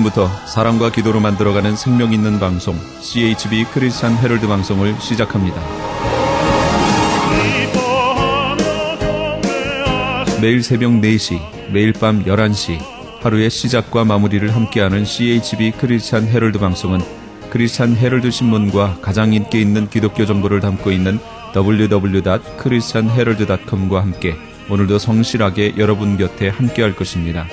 지금부터 사랑과 기도로 만들어가는 생명 있는 방송 CHB 크리스찬 헤럴드 방송을 시작합니다. 매일 새벽 4시, 매일 밤 11시 하루의 시작과 마무리를 함께하는 CHB 크리스찬 헤럴드 방송은 크리스찬 헤럴드 신문과 가장 인기 있는 기독교 정보를 담고 있는 www.christianherald.com과 함께 오늘도 성실하게 여러분 곁에 함께할 것입니다.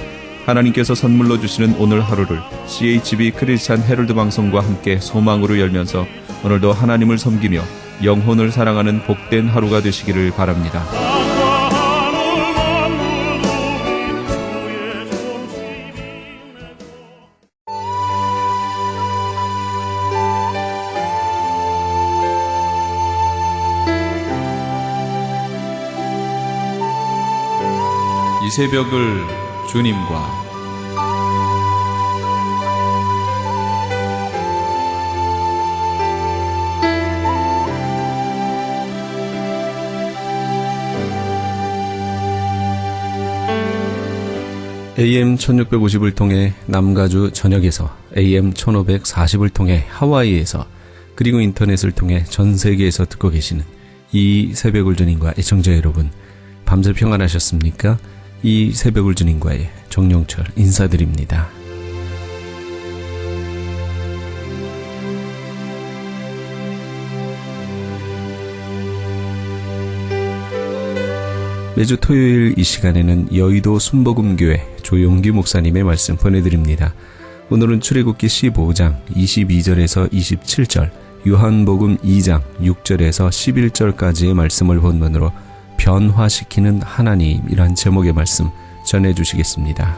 하나님께서 선물로 주시는 오늘 하루를 CHB 크리스찬 헤럴드 방송과 함께 소망으로 열면서 오늘도 하나님을 섬기며 영혼을 사랑하는 복된 하루가 되시기를 바랍니다. 이 새벽을 주님과 AM 1650을 통해 남가주 전역에서 AM 1540을 통해 하와이에서 그리고 인터넷을 통해 전 세계에서 듣고 계시는 이 새벽을 주님과 애청자 여러분, 밤새 평안하셨습니까? 이 새벽을 주님과의 정용철 인사드립니다. 매주 토요일 이 시간에는 여의도 순복음교회 조용기 목사님의 말씀 보내드립니다. 오늘은 출애굽기 15장 22절에서 27절, 요한복음 2장 6절에서 11절까지의 말씀을 본문으로 변화시키는 하나님이란 제목의 말씀 전해주시겠습니다.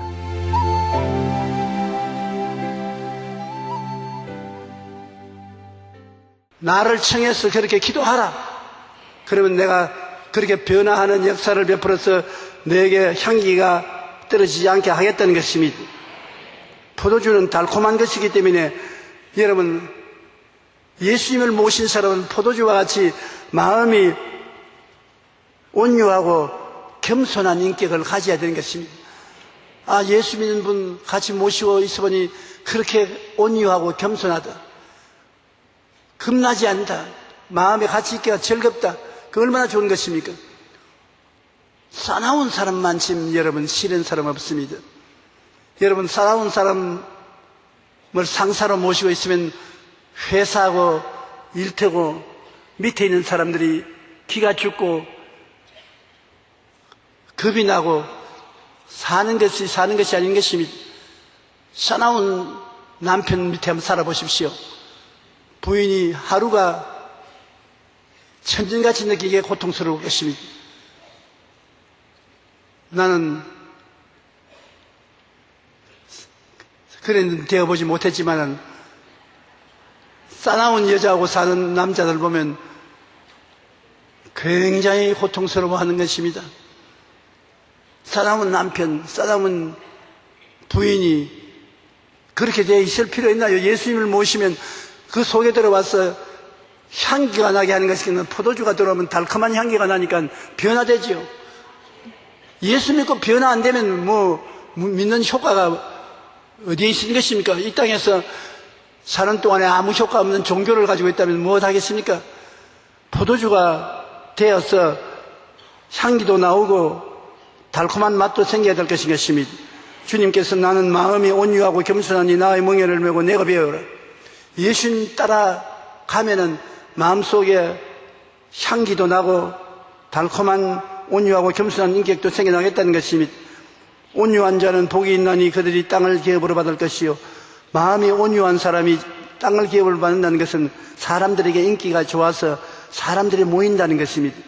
나를 청해서 그렇게 기도하라. 그러면 내가 그렇게 변화하는 역사를 베풀어서 너에게 향기가 떨어지지 않게 하겠다는 것입니다. 포도주는 달콤한 것이기 때문에 여러분, 예수님을 모신 사람은 포도주와 같이 마음이 온유하고 겸손한 인격을 가져야 되는 것입니다. 예수 믿는 분 같이 모시고 있어보니 그렇게 온유하고 겸손하다, 겁나지 않다, 마음에 같이 있기가 즐겁다. 그 얼마나 좋은 것입니까? 사나운 사람만 지금 여러분 싫은 사람 없습니다. 여러분, 사나운 사람을 상사로 모시고 있으면 회사하고 일터고 밑에 있는 사람들이 기가 죽고 겁이 나고 사는 것이 아닌 것입니다. 사나운 남편 밑에 한번 살아보십시오. 부인이 하루가 천진같이 느끼기에 고통스러울 것입니다. 나는 그런 되어보지 못했지만 싸나운 여자하고 사는 남자들 보면 굉장히 고통스러워하는 것입니다. 싸나운 남편, 싸나운 부인이 그렇게 되어 있을 필요 있나요? 예수님을 모시면 그 속에 들어와서 향기가 나게 하는 것이겠는, 포도주가 들어오면 달콤한 향기가 나니까 변화되지요. 예수 믿고 변화 안 되면 믿는 효과가 어디에 있는 것입니까? 이 땅에서 사는 동안에 아무 효과 없는 종교를 가지고 있다면 무엇 하겠습니까? 포도주가 되어서 향기도 나오고 달콤한 맛도 생겨야 될 것인 것입니다. 주님께서 나는 마음이 온유하고 겸손하니 나의 멍에를 메고 내가 배우라. 예수님 따라가면은 마음속에 향기도 나고 달콤한 온유하고 겸손한 인격도 생겨나겠다는 것입니다. 온유한 자는 복이 있나니 그들이 땅을 기업으로 받을 것이요, 마음이 온유한 사람이 땅을 기업으로 받는다는 것은 사람들에게 인기가 좋아서 사람들이 모인다는 것입니다.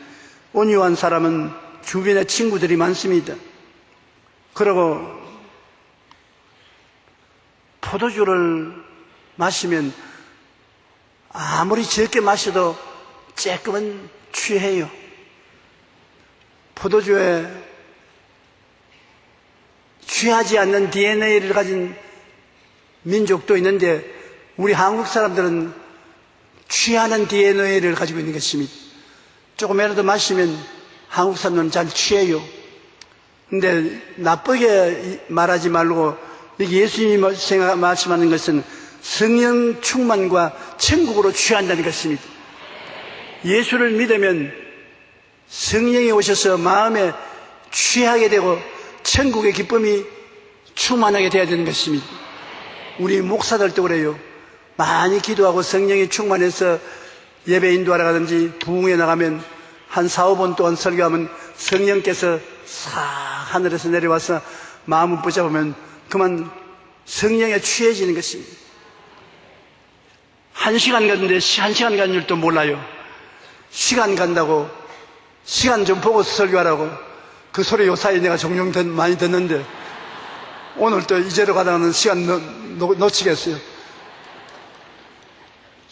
온유한 사람은 주변에 친구들이 많습니다. 그리고 포도주를 마시면 아무리 적게 마셔도 조금은 취해요. 포도주에 취하지 않는 DNA를 가진 민족도 있는데 우리 한국 사람들은 취하는 DNA를 가지고 있는 것입니다. 조금이라도 마시면 한국 사람들은 잘 취해요. 근데 나쁘게 말하지 말고 여기 예수님이 말씀하는 것은 성령 충만과 천국으로 취한다는 것입니다. 예수를 믿으면 성령이 오셔서 마음에 취하게 되고 천국의 기쁨이 충만하게 되어야 되는 것입니다. 우리 목사들도 그래요. 많이 기도하고 성령이 충만해서 예배 인도하러 가든지 부흥회 나가면 한 4, 5번 동안 설교하면 성령께서 싹 하늘에서 내려와서 마음을 붙잡으면 그만 성령에 취해지는 것입니다. 1시간 갔는데 1시간 간 줄도 몰라요. 시간 간다고 시간 좀 보고 설교하라고 그 소리 요사이 내가 종종 많이 듣는데 오늘 또 이제로 가다가는 시간 놓치겠어요.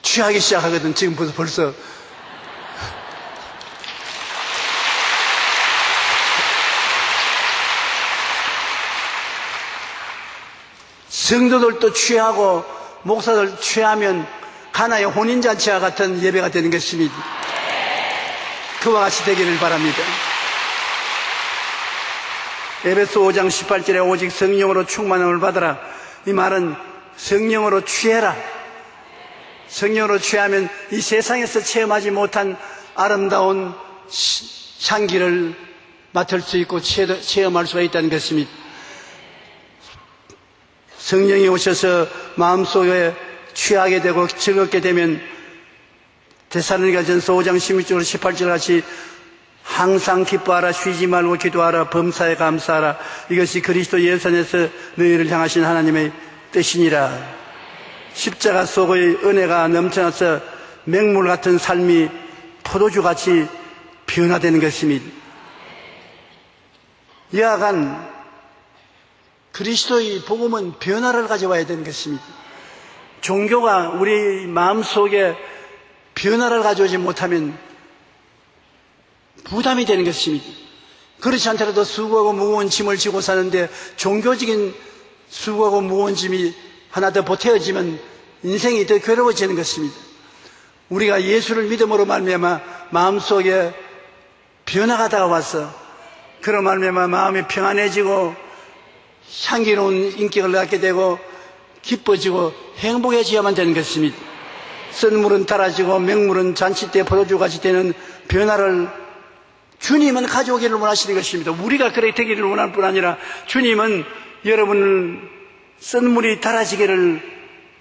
취하기 시작하거든. 지금 벌써 성도들도 취하고 목사들 취하면 가나의 혼인잔치와 같은 예배가 되는 것입니다. 그와 같이 되기를 바랍니다. 에베소 5장 18절에 오직 성령으로 충만함을 받으라. 이 말은 성령으로 취해라. 성령으로 취하면 이 세상에서 체험하지 못한 아름다운 향기를 맡을 수 있고 체험할 수가 있다는 것입니다. 성령이 오셔서 마음속에 취하게 되고 즐겁게 되면 데살로니가전서 5장 16절 18절 같이 항상 기뻐하라, 쉬지 말고 기도하라, 범사에 감사하라. 이것이 그리스도 예수 안에서 너희를 향하신 하나님의 뜻이니라. 십자가 속의 은혜가 넘쳐나서 맹물 같은 삶이 포도주같이 변화되는 것입니다. 여하간 그리스도의 복음은 변화를 가져와야 되는 것입니다. 종교가 우리 마음속에 변화를 가져오지 못하면 부담이 되는 것입니다. 그렇지 않더라도 수고하고 무거운 짐을 지고 사는데 종교적인 수고하고 무거운 짐이 하나 더 보태어지면 인생이 더 괴로워지는 것입니다. 우리가 예수를 믿음으로 말미암아 마음속에 변화가 다가와서 그런 말미암아 마음이 평안해지고 향기로운 인격을 갖게 되고 기뻐지고 행복해져야만 되는 것입니다. 쓴 물은 달아지고 맹물은 잔치 때 포도주같이 되는 변화를 주님은 가져오기를 원하시는 것입니다. 우리가 그렇게 되기를 원할 뿐 아니라 주님은 여러분을 쓴 물이 달아지기를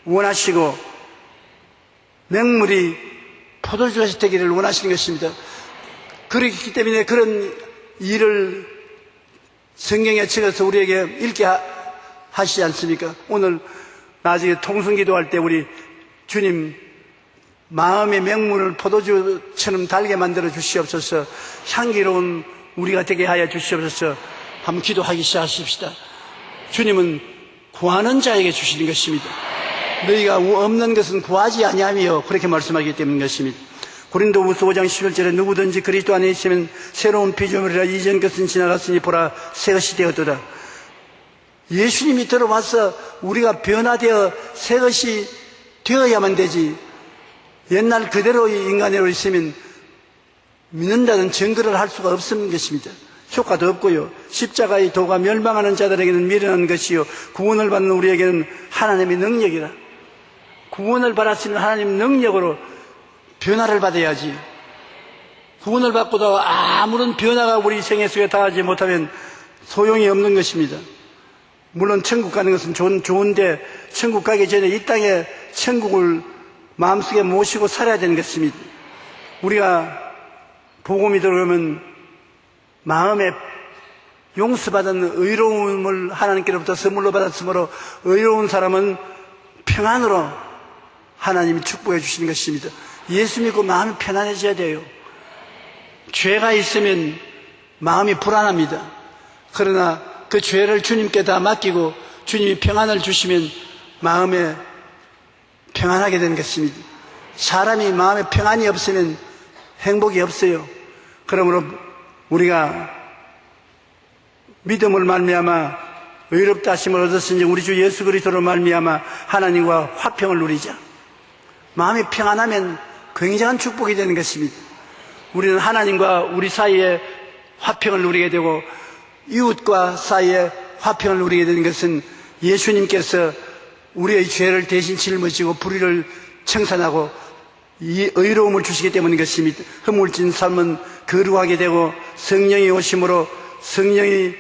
원하시고 맹물이 포도주같이 되기를 원하시는 것입니다. 그렇기 때문에 그런 일을 성경에 적어서 우리에게 읽게 하시지 않습니까? 오늘 나중에 통성기도할 때 우리 주님 마음의 맹물을 포도주처럼 달게 만들어 주시옵소서. 향기로운 우리가 되게 하여 주시옵소서. 한번 기도하기 시작하십시다. 주님은 구하는 자에게 주시는 것입니다. 너희가 없는 것은 구하지 아니하며 그렇게 말씀하기 때문인 것입니다. 고린도후서 5장 11절에 누구든지 그리스도 안에 있으면 새로운 피조물이라 이전 것은 지나갔으니 보라 새 것이 되었도다. 예수님이 들어와서 우리가 변화되어 새 것이 되어야만 되지 옛날 그대로의 인간으로 있으면 믿는다는 증거를 할 수가 없는 것입니다. 효과도 없고요. 십자가의 도가 멸망하는 자들에게는 미련한 것이요 구원을 받는 우리에게는 하나님의 능력이라. 구원을 받을 수 있는 하나님의 능력으로 변화를 받아야지. 구원을 받고도 아무런 변화가 우리 생애 속에 닿지 못하면 소용이 없는 것입니다. 물론 천국 가는 것은 좋은데 천국 가기 전에 이 땅에 천국을 마음속에 모시고 살아야 되는 것입니다. 우리가 복음이 들어오면 마음에 용서받은 의로움을 하나님께로부터 선물로 받았으므로 의로운 사람은 평안으로 하나님이 축복해 주시는 것입니다. 예수 믿고 마음이 편안해져야 돼요. 죄가 있으면 마음이 불안합니다. 그러나 그 죄를 주님께 다 맡기고 주님이 평안을 주시면 마음에 평안하게 되는 것입니다. 사람이 마음에 평안이 없으면 행복이 없어요. 그러므로 우리가 믿음을 말미암아 의롭다 하심을 얻었으니 우리 주 예수 그리스도로 말미암아 하나님과 화평을 누리자. 마음이 평안하면 굉장한 축복이 되는 것입니다. 우리는 하나님과 우리 사이에 화평을 누리게 되고 이웃과 사이에 화평을 누리게 되는 것은 예수님께서 우리의 죄를 대신 짊어지고 불의를 청산하고 이 의로움을 주시기 때문인 것입니다. 허물진 삶은 거룩하게 되고 성령이 오심으로 성령이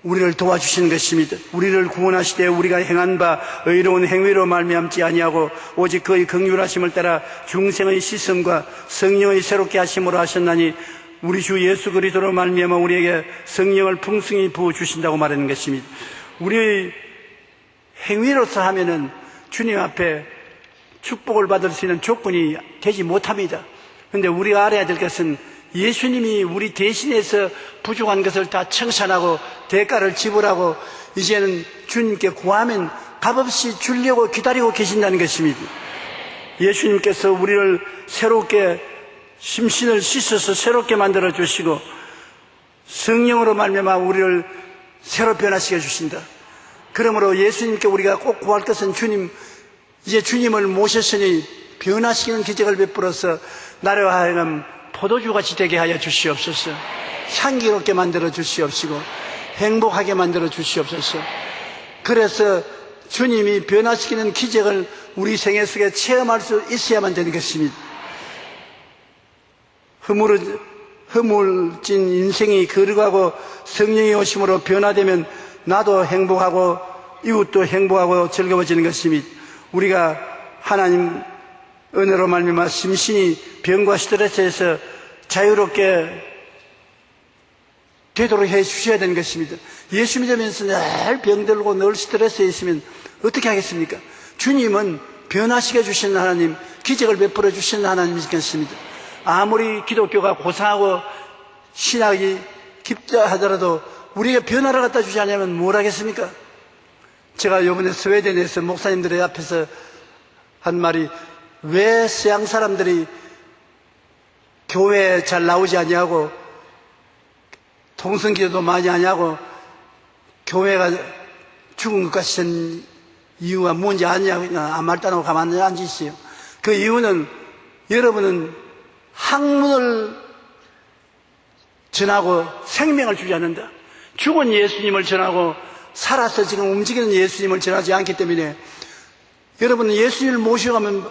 우리를 도와주시는 것입니다. 우리를 구원하시되 우리가 행한 바 의로운 행위로 말미암지 아니하고 오직 그의 긍휼하심을 따라 중생의 씻음과 성령의 새롭게 하심으로 하셨나니 우리 주 예수 그리스도로 말미암아 우리에게 성령을 풍성히 부어 주신다고 말하는 것입니다. 우리의 행위로서 하면은 주님 앞에 축복을 받을 수 있는 조건이 되지 못합니다. 그런데 우리가 알아야 될 것은 예수님이 우리 대신해서 부족한 것을 다 청산하고 대가를 지불하고 이제는 주님께 구하면 값없이 주려고 기다리고 계신다는 것입니다. 예수님께서 우리를 새롭게 심신을 씻어서 새롭게 만들어 주시고 성령으로 말미암아 우리를 새로 변화시켜 주신다. 그러므로 예수님께 우리가 꼭 구할 것은 주님, 이제 주님을 모셨으니 변화시키는 기적을 베풀어서 나를 하여금 포도주같이 되게 하여 주시옵소서. 향기롭게 만들어 주시옵시고 행복하게 만들어 주시옵소서. 그래서 주님이 변화시키는 기적을 우리 생애 속에 체험할 수 있어야만 되는 것입니다. 허물진 인생이 거룩하고 성령이 오심으로 변화되면 나도 행복하고 이웃도 행복하고 즐거워지는 것입니다. 우리가 하나님 은혜로 말미암아 심신이 병과 스트레스에서 자유롭게 되도록 해 주셔야 되는 것입니다. 예수 믿으면서 늘 병들고 늘 스트레스에 있으면 어떻게 하겠습니까? 주님은 변화시켜 주시는 하나님, 기적을 베풀어 주시는 하나님이겠습니다. 아무리 기독교가 고상하고 신학이 깊다 하더라도 우리가 변화를 갖다 주지 않으면 뭘 하겠습니까? 제가 이번에 스웨덴에서 목사님들의 앞에서 한 말이, 왜 서양 사람들이 교회에 잘 나오지 않냐고, 통성기도도 많이 하냐고, 교회가 죽은 것 같은 이유가 뭔지 아냐고, 아무 말도 안 하고 가만히 앉아있어요. 그 이유는 여러분은 학문을 전하고 생명을 주지 않는다. 죽은 예수님을 전하고 살아서 지금 움직이는 예수님을 전하지 않기 때문에 여러분은 예수님을 모셔가면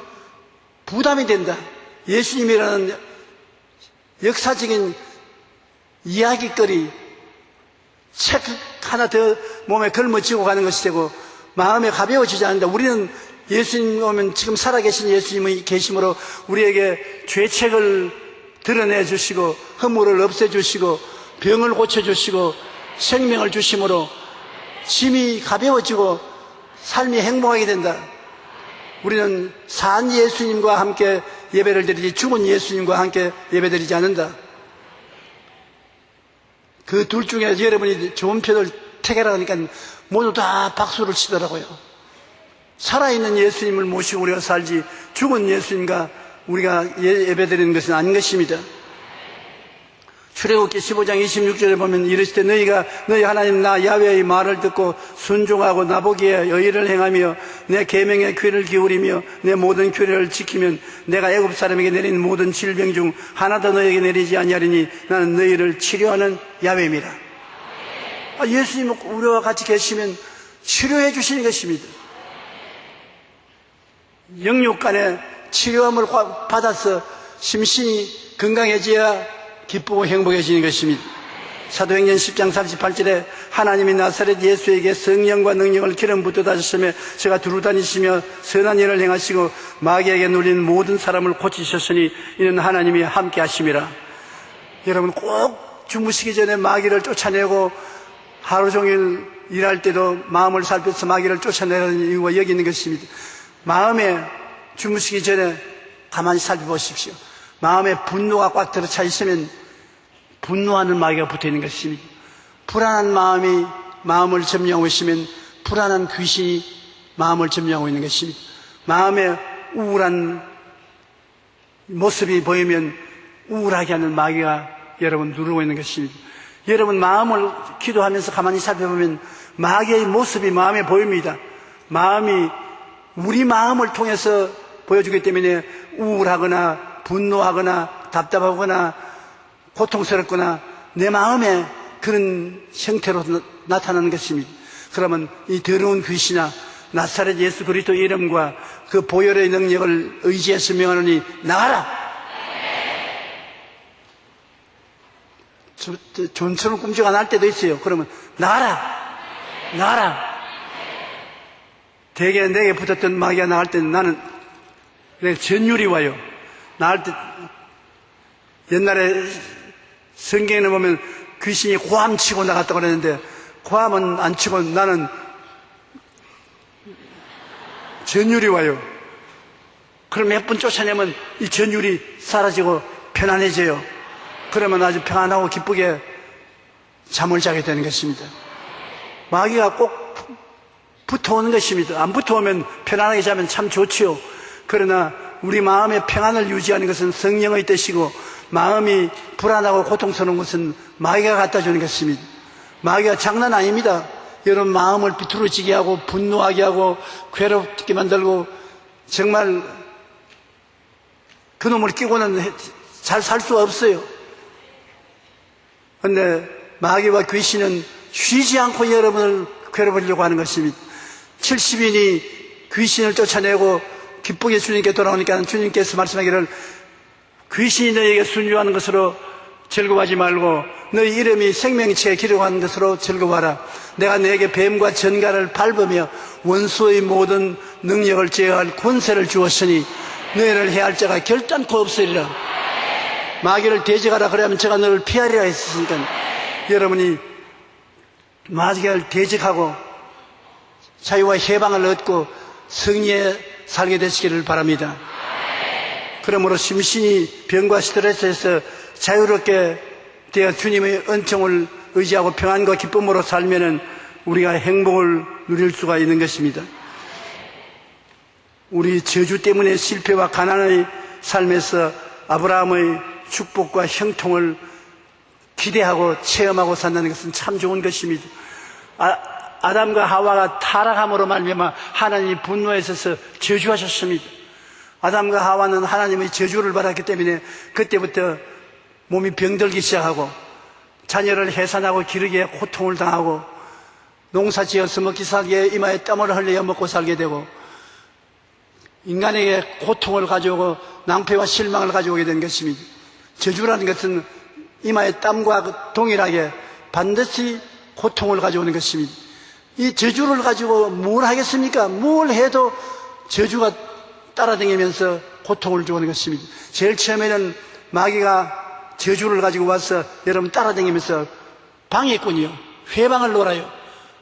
부담이 된다. 예수님이라는 역사적인 이야기거리, 책 하나 더 몸에 걸머쥐고 가는 것이 되고 마음에 가벼워지지 않는다. 우리는 예수님 오면 지금 살아계신 예수님의 계심으로 우리에게 죄책을 드러내 주시고 허물을 없애 주시고 병을 고쳐 주시고 생명을 주심으로 짐이 가벼워지고 삶이 행복하게 된다. 우리는 산 예수님과 함께 예배를 드리지 죽은 예수님과 함께 예배 드리지 않는다. 그 둘 중에 여러분이 좋은 편을 택해라 하니까 모두 다 박수를 치더라고요. 살아있는 예수님을 모시고 우리가 살지 죽은 예수님과 우리가 예배 드리는 것은 아닌 것입니다. 출애굽기 15장 26절에 보면 이르시되 너희 하나님 나 야훼의 말을 듣고 순종하고 나보기에 의를 행하며 내 계명에 귀를 기울이며 내 모든 규례를 지키면 내가 애굽 사람에게 내린 모든 질병 중 하나도 너희에게 내리지 아니하리니 나는 너희를 치료하는 야훼임이라. 예수님 우리와 같이 계시면 치료해 주시는 것입니다. 영육간에 치료함을 받아서 심신이 건강해져야 기쁘고 행복해지는 것입니다. 사도행전 10장 38절에 하나님이 나사렛 예수에게 성령과 능력을 기름 붓듯 하셨으며 제가 두루 다니시며 선한 일을 행하시고 마귀에게 눌린 모든 사람을 고치셨으니 이는 하나님이 함께 하심이라. 여러분 꼭 주무시기 전에 마귀를 쫓아내고 하루 종일 일할 때도 마음을 살펴서 마귀를 쫓아내는 이유가 여기 있는 것입니다. 마음에 주무시기 전에 가만히 살펴보십시오. 마음에 분노가 꽉 들어차 있으면 분노하는 마귀가 붙어 있는 것입니다. 불안한 마음이 마음을 점령하고 있으면 불안한 귀신이 마음을 점령하고 있는 것입니다. 마음에 우울한 모습이 보이면 우울하게 하는 마귀가 여러분 누르고 있는 것입니다. 여러분 마음을 기도하면서 가만히 살펴보면 마귀의 모습이 마음에 보입니다. 마음이 우리 마음을 통해서 보여주기 때문에 우울하거나 분노하거나 답답하거나 고통스럽거나 내 마음에 그런 형태로 나타나는 것입니다. 그러면 이 더러운 귀신아, 나사렛 예수 그리스도 이름과 그 보혈의 능력을 의지해서 명하노니 나가라. 존처럼 꿈쩍 안 할 때도 있어요. 그러면 나가라, 나가라. 대개 내게 붙었던 마귀가 나갈 때는 나는 전율이 와요. 나갈 때 옛날에 성경에 보면 귀신이 고함 치고 나갔다고 그랬는데, 고함은 안 치고 나는 전율이 와요. 그럼 몇 분 쫓아내면 이 전율이 사라지고 편안해져요. 그러면 아주 평안하고 기쁘게 잠을 자게 되는 것입니다. 마귀가 꼭 붙어오는 것입니다. 안 붙어오면 편안하게 자면 참 좋지요. 그러나 우리 마음의 평안을 유지하는 것은 성령의 뜻이고, 마음이 불안하고 고통스러운 것은 마귀가 갖다 주는 것입니다. 마귀가 장난 아닙니다. 여러분 마음을 비뚤어지게 하고 분노하게 하고 괴롭게 만들고, 정말 그놈을 끼고는 잘 살 수 없어요. 그런데 마귀와 귀신은 쉬지 않고 여러분을 괴롭히려고 하는 것입니다. 70인이 귀신을 쫓아내고 기쁘게 주님께 돌아오니까 주님께서 말씀하기를, 귀신이 너희에게 순종하는 것으로 즐거워하지 말고 너희 이름이 생명체에 기록하는 것으로 즐거워하라. 내가 너에게 뱀과 전갈을 밟으며 원수의 모든 능력을 제어할 권세를 주었으니 너희를 해할 자가 결단코 없으리라. 마귀를 대적하라 그러면 제가 너를 피하리라 했으니까, 여러분이 마귀를 대적하고 자유와 해방을 얻고 승리에 살게 되시기를 바랍니다. 그러므로 심신이 병과 스트레스에서 자유롭게 되어 주님의 은총을 의지하고 평안과 기쁨으로 살면은 우리가 행복을 누릴 수가 있는 것입니다. 우리 저주 때문에 실패와 가난의 삶에서 아브라함의 축복과 형통을 기대하고 체험하고 산다는 것은 참 좋은 것입니다. 아담과 하와가 타락함으로 말미암아 하나님이 분노하셔서 저주하셨습니다. 아담과 하와는 하나님의 저주를 받았기 때문에 그때부터 몸이 병들기 시작하고 자녀를 해산하고 기르기에 고통을 당하고 농사지어서 먹기 살기에 이마에 땀을 흘려 먹고 살게 되고 인간에게 고통을 가져오고 낭패와 실망을 가져오게 된 것입니다. 저주라는 것은 이마에 땀과 동일하게 반드시 고통을 가져오는 것입니다. 이 저주를 가지고 뭘 하겠습니까? 뭘 해도 저주가 따라다니면서 고통을 주는 것입니다. 제일 처음에는 마귀가 저주를 가지고 와서 여러분 따라다니면서 방해꾼이요, 회방을 놀아요.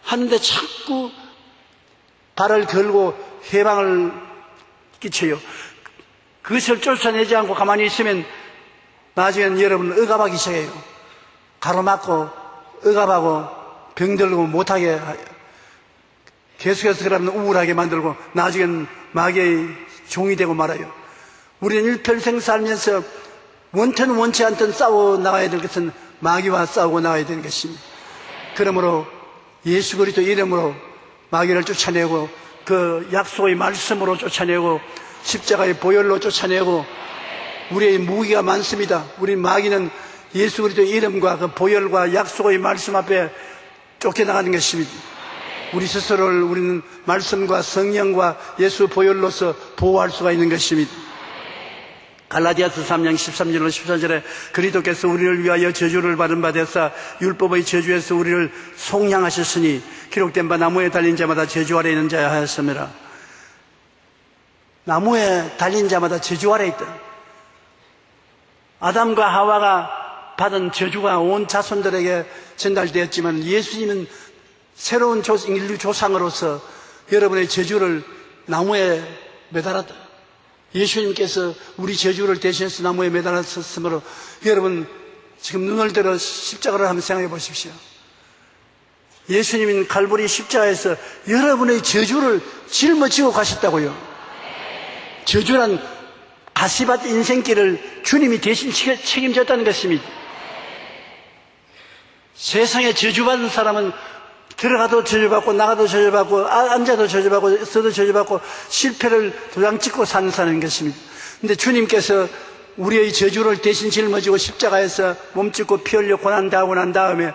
하는데 자꾸 발을 걸고 회방을 끼쳐요. 그것을 쫓아내지 않고 가만히 있으면 나중에는 여러분 억압하기 시작해요. 가로막고 억압하고 병들고 못하게 계속해서 그러면 우울하게 만들고 나중에는 마귀의 종이 되고 말아요. 우리는 일평생 살면서 원튼 원치 않든 싸워 나가야 될 것은 마귀와 싸우고 나가야 되는 것입니다. 그러므로 예수 그리스도 이름으로 마귀를 쫓아내고 그 약속의 말씀으로 쫓아내고 십자가의 보혈로 쫓아내고, 우리의 무기가 많습니다. 우리 마귀는 예수 그리스도의 이름과 그 보혈과 약속의 말씀 앞에 쫓겨나가는 것입니다. 우리 스스로를 우리는 말씀과 성령과 예수 보혈로서 보호할 수가 있는 것입니다. 갈라디아서 3장 13절로 14절에 그리스도께서 우리를 위하여 저주를 받은 바 되사 율법의 저주에서 우리를 속량하셨으니 기록된 바 나무에 달린 자마다 저주 아래 있는 자야 하였으므라. 나무에 달린 자마다 저주 아래 있다. 아담과 하와가 받은 저주가 온 자손들에게 전달되었지만 예수님은 새로운 인류 조상으로서 여러분의 저주를 나무에 매달았다. 예수님께서 우리 저주를 대신해서 나무에 매달았으므로 여러분 지금 눈을 들어 십자가를 한번 생각해 보십시오. 예수님은 갈보리 십자가에서 여러분의 저주를 짊어지고 가셨다고요. 저주란 가시밭 인생길을 주님이 대신 책임졌다는 것입니다. 세상에 저주받은 사람은 들어가도 저주받고 나가도 저주받고 앉아도 저주받고 서도 저주받고 실패를 도장 찍고 사는 사람인 것입니다. 그런데 주님께서 우리의 저주를 대신 짊어지고 십자가에서 몸짓고 피 흘려 고난당하고 난 다음에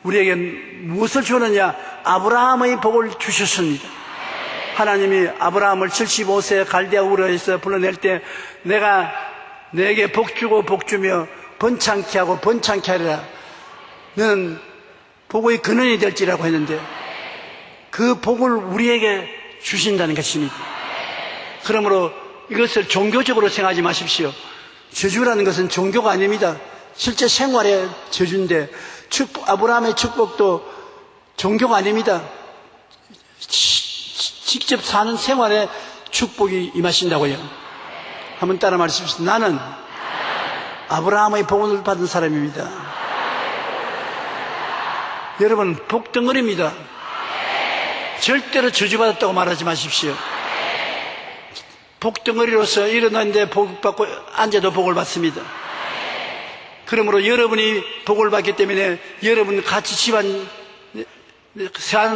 우리에게 무엇을 주느냐? 아브라함의 복을 주셨습니다. 하나님이 아브라함을 75세 갈대아 우르에서 불러낼 때 내가 내게 복 주고 복 주며 번창케 하고 번창케 하리라. 너는 복의 근원이 될지라고 했는데 그 복을 우리에게 주신다는 것입니다. 그러므로 이것을 종교적으로 생각하지 마십시오. 저주라는 것은 종교가 아닙니다. 실제 생활의 저주인데 아브라함의 축복도 종교가 아닙니다. 직접 사는 생활에 축복이 임하신다고요. 한번 따라 말씀하십시오. 나는 아브라함의 복을 받은 사람입니다. 여러분, 복덩어리입니다. 절대로 저주받았다고 말하지 마십시오. 복덩어리로서 일어났는데 복 받고 앉아도 복을 받습니다. 그러므로 여러분이 복을 받기 때문에 여러분 같이 집안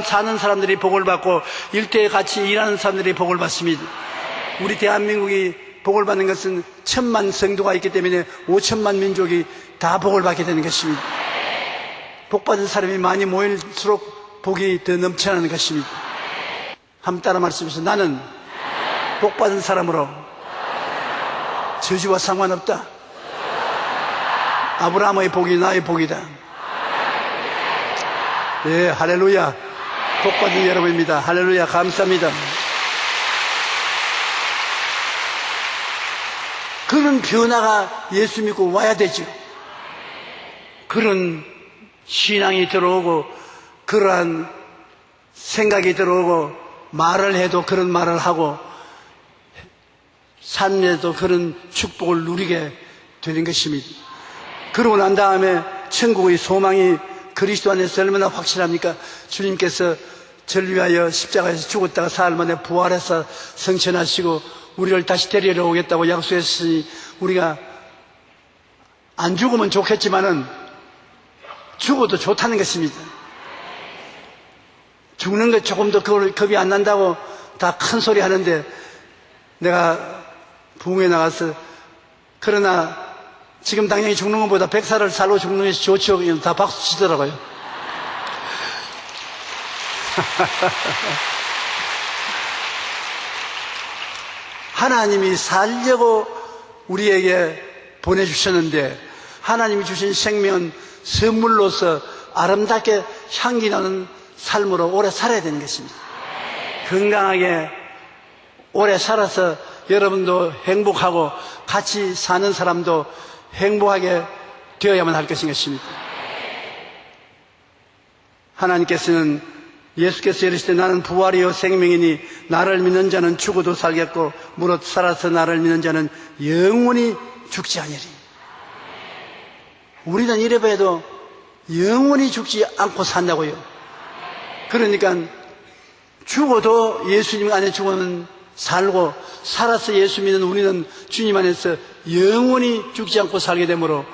사는 사람들이 복을 받고 일대에 같이 일하는 사람들이 복을 받습니다. 우리 대한민국이 복을 받는 것은 1000만 성도가 있기 때문에 5천만 민족이 다 복을 받게 되는 것입니다. 복 받은 사람이 많이 모일수록 복이 더 넘쳐나는 것입니다. 한번 따라 말씀하세요. 나는 복 받은 사람으로 저주와 상관없다. 아브라함의 복이 나의 복이다. 네, 할렐루야. 복 받은 여러분입니다. 할렐루야. 감사합니다. 그런 변화가 예수 믿고 와야 되죠. 그런 신앙이 들어오고 그러한 생각이 들어오고 말을 해도 그런 말을 하고 삶에도 그런 축복을 누리게 되는 것입니다. 그러고 난 다음에 천국의 소망이 그리스도 안에서 얼마나 확실합니까? 주님께서 저를 위하여 십자가에서 죽었다가 사흘 만에 부활해서 성천하시고 우리를 다시 데리러 오겠다고 약속했으니 우리가 안 죽으면 좋겠지만은 죽어도 좋다는 것입니다. 죽는 것 조금 더 겁이 안 난다고 다 큰 소리 하는데 내가 부흥회 나가서 그러나 지금 당연히 죽는 것보다 100살을 살고 죽는 것이 좋죠. 다 박수 치더라고요. 하나님이 살려고 우리에게 보내주셨는데 하나님이 주신 생명은 선물로서 아름답게 향기 나는 삶으로 오래 살아야 되는 것입니다. 건강하게 오래 살아서 여러분도 행복하고 같이 사는 사람도 행복하게 되어야만 할 것인 것입니다. 하나님께서는 예수께서 이르시되 나는 부활이요 생명이니 나를 믿는 자는 죽어도 살겠고 무릇 살아서 나를 믿는 자는 영원히 죽지 아니리. 우리는 이래봬도 영원히 죽지 않고 산다고요. 그러니까 죽어도 예수님 안에 죽으면 살고 살아서 예수 믿는 우리는 주님 안에서 영원히 죽지 않고 살게 되므로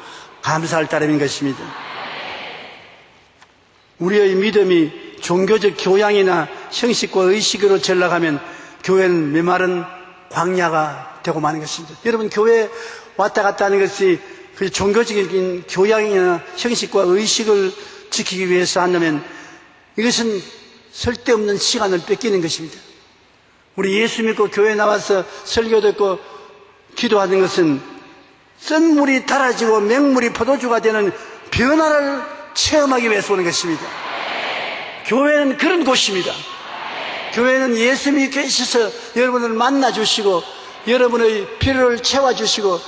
감사할 따름인 것입니다. 우리의 믿음이 종교적 교양이나 형식과 의식으로 전락하면 교회는 메마른 광야가 되고 마는 것입니다. 여러분, 교회 왔다 갔다 하는 것이 그 종교적인 교양이나 형식과 의식을 지키기 위해서 한다면 이것은 쓸데없는 시간을 뺏기는 것입니다. 우리 예수 믿고 교회 나와서 설교 듣고 기도하는 것은 썬물이 달아지고 맹물이 포도주가 되는 변화를 체험하기 위해서 오는 것입니다. 교회는 그런 곳입니다. 교회는 예수님이 계셔서 여러분을 만나주시고 여러분의 필요를 채워주시고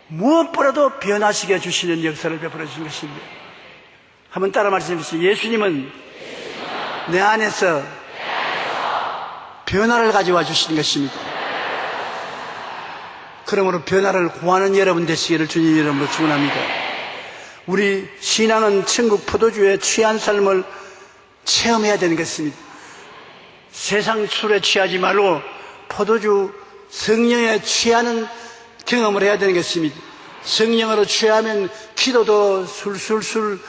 무엇보다도 변화시켜 주시는 역사를 베풀어 주신 것입니다. 한번 따라 말씀해 주세요. 예수님은 내 안에서 변화를 가져와 주시는 것입니다. 그러므로 변화를 구하는 여러분 되시기를 주님 이름으로 축원합니다. 우리 신앙은 천국 포도주에 취한 삶을 체험해야 되는 것입니다. 세상 술에 취하지 말고 포도주 성령에 취하는 경험을 해야 되는 것입니다. 성령으로 취하면 기도도 술술술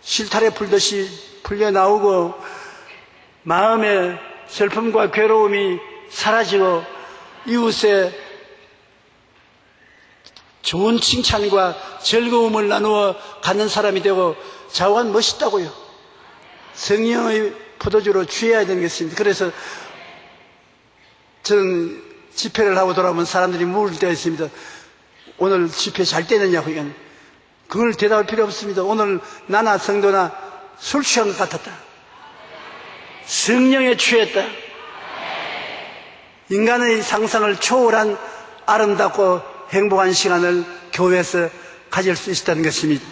실타래 풀듯이 풀려나오고 마음의 슬픔과 괴로움이 사라지고 이웃의 좋은 칭찬과 즐거움을 나누어 갖는 사람이 되고 좌우간 멋있다고요. 성령의 포도주로 취해야 되는 것입니다. 그래서 저는 집회를 하고 돌아오면 사람들이 물을 때가 있습니다. 오늘 집회 잘 되느냐고. 그걸 대답할 필요 없습니다. 오늘 나나 성도나 술 취한 것 같았다. 성령에 취했다. 인간의 상상을 초월한 아름답고 행복한 시간을 교회에서 가질 수 있다는 것입니다.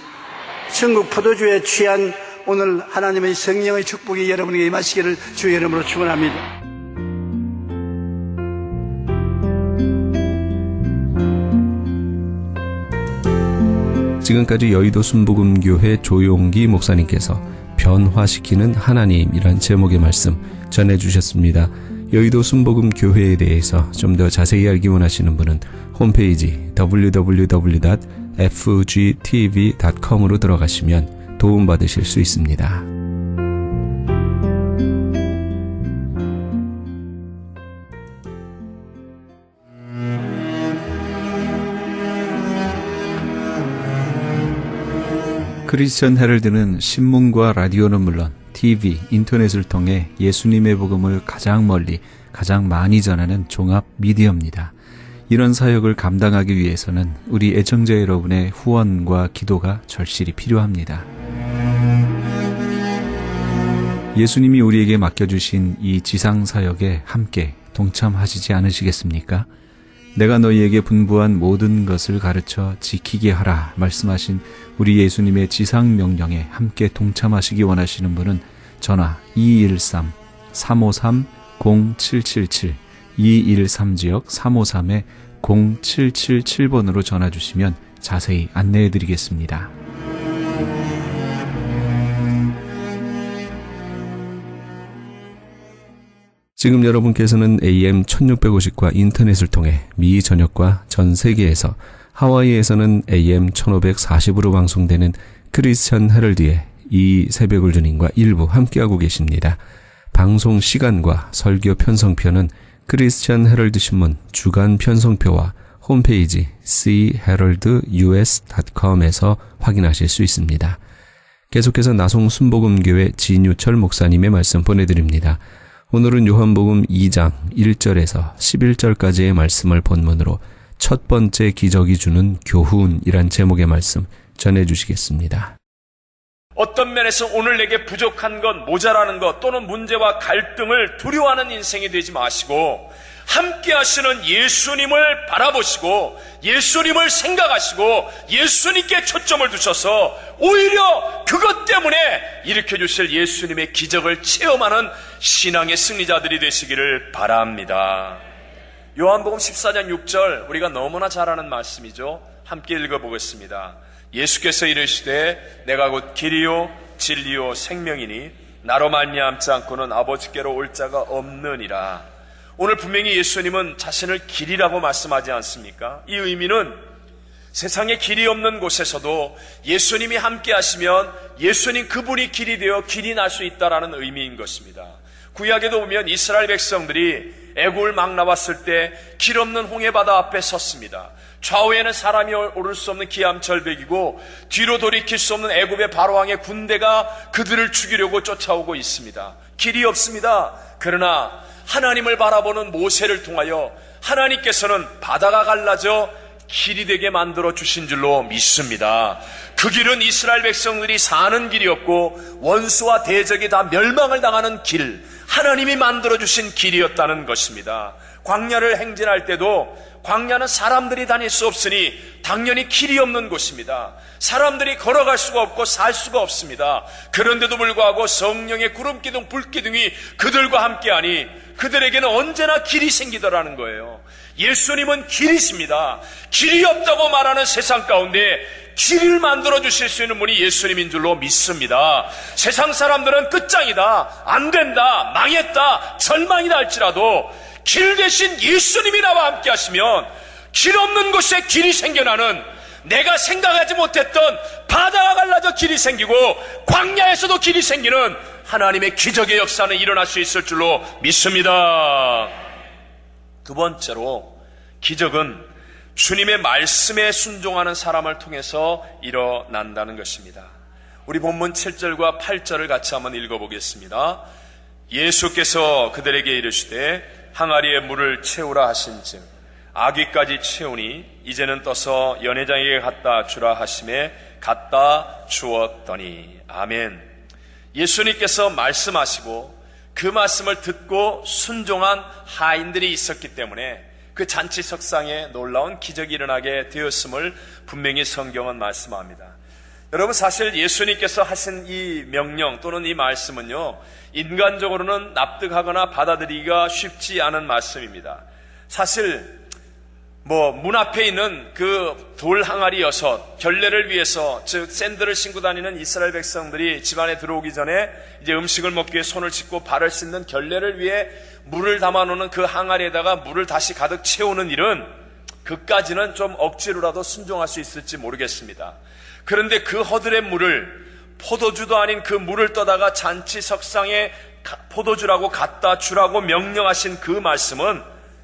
천국 포도주에 취한 오늘 하나님의 성령의 축복이 여러분에게 임하시기를 주의 이름으로 축원합니다. 지금까지 여의도 순복음교회 조용기 목사님께서 변화시키는 하나님이란 제목의 말씀 전해주셨습니다. 여의도 순복음교회에 대해서 좀 더 자세히 알기 원하시는 분은 홈페이지 www.fgtv.com으로 들어가시면 도움받으실 수 있습니다. 크리스천 헤럴드는 신문과 라디오는 물론 TV, 인터넷을 통해 예수님의 복음을 가장 멀리, 가장 많이 전하는 종합 미디어입니다. 이런 사역을 감당하기 위해서는 우리 애청자 여러분의 후원과 기도가 절실히 필요합니다. 예수님이 우리에게 맡겨주신 이 지상사역에 함께 동참하시지 않으시겠습니까? 내가 너희에게 분부한 모든 것을 가르쳐 지키게 하라 말씀하신 우리 예수님의 지상명령에 함께 동참하시기 원하시는 분은 전화 213-353-0777 213지역 353-0777번으로 전화 주시면 자세히 안내해 드리겠습니다. 지금 여러분께서는 AM 1650과 인터넷을 통해 미 전역과 전 세계에서 하와이에서는 AM 1540으로 방송되는 크리스천 헤럴드의 이 새벽을 주님과 일부 함께하고 계십니다. 방송 시간과 설교 편성표는 크리스천 헤럴드 신문 주간 편성표와 홈페이지 cheraldus.com에서 확인하실 수 있습니다. 계속해서 나송 순복음교회 진유철 목사님의 말씀 보내드립니다. 오늘은 요한복음 2장 1절에서 11절까지의 말씀을 본문으로 첫 번째 기적이 주는 교훈이란 제목의 말씀 전해주시겠습니다. 어떤 면에서 오늘 내게 부족한 것, 모자라는 것 또는 문제와 갈등을 두려워하는 인생이 되지 마시고 함께 하시는 예수님을 바라보시고 예수님을 생각하시고 예수님께 초점을 두셔서 오히려 그것 때문에 일으켜주실 예수님의 기적을 체험하는 신앙의 승리자들이 되시기를 바랍니다. 요한복음 14장 6절 우리가 너무나 잘 아는 말씀이죠. 함께 읽어보겠습니다. 예수께서 이르시되 내가 곧 길이요 진리요 생명이니 나로 말미암지 않고는 아버지께로 올 자가 없느니라. 오늘 분명히 예수님은 자신을 길이라고 말씀하지 않습니까? 이 의미는 세상에 길이 없는 곳에서도 예수님이 함께 하시면 예수님 그분이 길이 되어 길이 날 수 있다라는 의미인 것입니다. 구약에도 보면 이스라엘 백성들이 애굽을 막 나왔을 때 길 없는 홍해바다 앞에 섰습니다. 좌우에는 사람이 오를 수 없는 기암절벽이고 뒤로 돌이킬 수 없는 애굽의 바로왕의 군대가 그들을 죽이려고 쫓아오고 있습니다. 길이 없습니다. 그러나 하나님을 바라보는 모세를 통하여 하나님께서는 바다가 갈라져 길이 되게 만들어 주신 줄로 믿습니다. 그 길은 이스라엘 백성들이 사는 길이었고 원수와 대적이 다 멸망을 당하는 길, 하나님이 만들어 주신 길이었다는 것입니다. 광야를 행진할 때도 광야는 사람들이 다닐 수 없으니 당연히 길이 없는 곳입니다. 사람들이 걸어갈 수가 없고 살 수가 없습니다. 그런데도 불구하고 성령의 구름기둥 불기둥이 그들과 함께하니 그들에게는 언제나 길이 생기더라는 거예요. 예수님은 길이십니다. 길이 없다고 말하는 세상 가운데 길을 만들어 주실 수 있는 분이 예수님인 줄로 믿습니다. 세상 사람들은 끝장이다, 안 된다, 망했다, 절망이다 할지라도 길 대신 예수님이 나와 함께 하시면 길 없는 곳에 길이 생겨나는, 내가 생각하지 못했던 바다가 갈라져 길이 생기고 광야에서도 길이 생기는 하나님의 기적의 역사는 일어날 수 있을 줄로 믿습니다. 두 번째로, 기적은 주님의 말씀에 순종하는 사람을 통해서 일어난다는 것입니다. 우리 본문 7절과 8절을 같이 한번 읽어보겠습니다. 예수께서 그들에게 이르시되 항아리에 물을 채우라 하신즉 아귀까지 채우니 이제는 떠서 연회장에게 갖다 주라 하심에 갖다 주었더니. 아멘. 예수님께서 말씀하시고 그 말씀을 듣고 순종한 하인들이 있었기 때문에 그 잔치석상에 놀라운 기적이 일어나게 되었음을 분명히 성경은 말씀합니다. 여러분, 사실 예수님께서 하신 이 명령 또는 이 말씀은요, 인간적으로는 납득하거나 받아들이기가 쉽지 않은 말씀입니다. 사실 문 앞에 있는 그 돌 항아리 6, 결례를 위해서, 즉 샌들을 신고 다니는 이스라엘 백성들이 집안에 들어오기 전에 이제 음식을 먹기 위해 손을 씻고 발을 씻는 결례를 위해 물을 담아놓는 그 항아리에다가 물을 다시 가득 채우는 일은 그까지는 좀 억지로라도 순종할 수 있을지 모르겠습니다. 그런데 그 허들의 물을, 포도주도 아닌 그 물을 떠다가 잔치석상에 포도주라고 갖다 주라고 명령하신 그 말씀은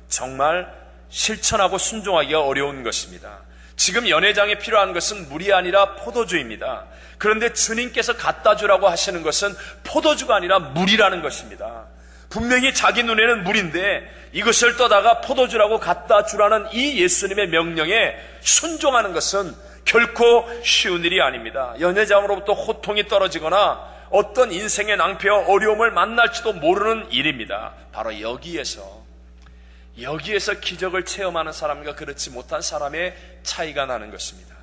정말 실천하고 순종하기가 어려운 것입니다. 지금 연회장에 필요한 것은 물이 아니라 포도주입니다. 그런데 주님께서 갖다 주라고 하시는 것은 포도주가 아니라 물이라는 것입니다. 분명히 자기 눈에는 물인데 이것을 떠다가 포도주라고 갖다 주라는 이 예수님의 명령에 순종하는 것은 결코 쉬운 일이 아닙니다. 연회장으로부터 호통이 떨어지거나 어떤 인생의 낭패와 어려움을 만날지도 모르는 일입니다. 바로 여기에서 기적을 체험하는 사람과 그렇지 못한 사람의 차이가 나는 것입니다.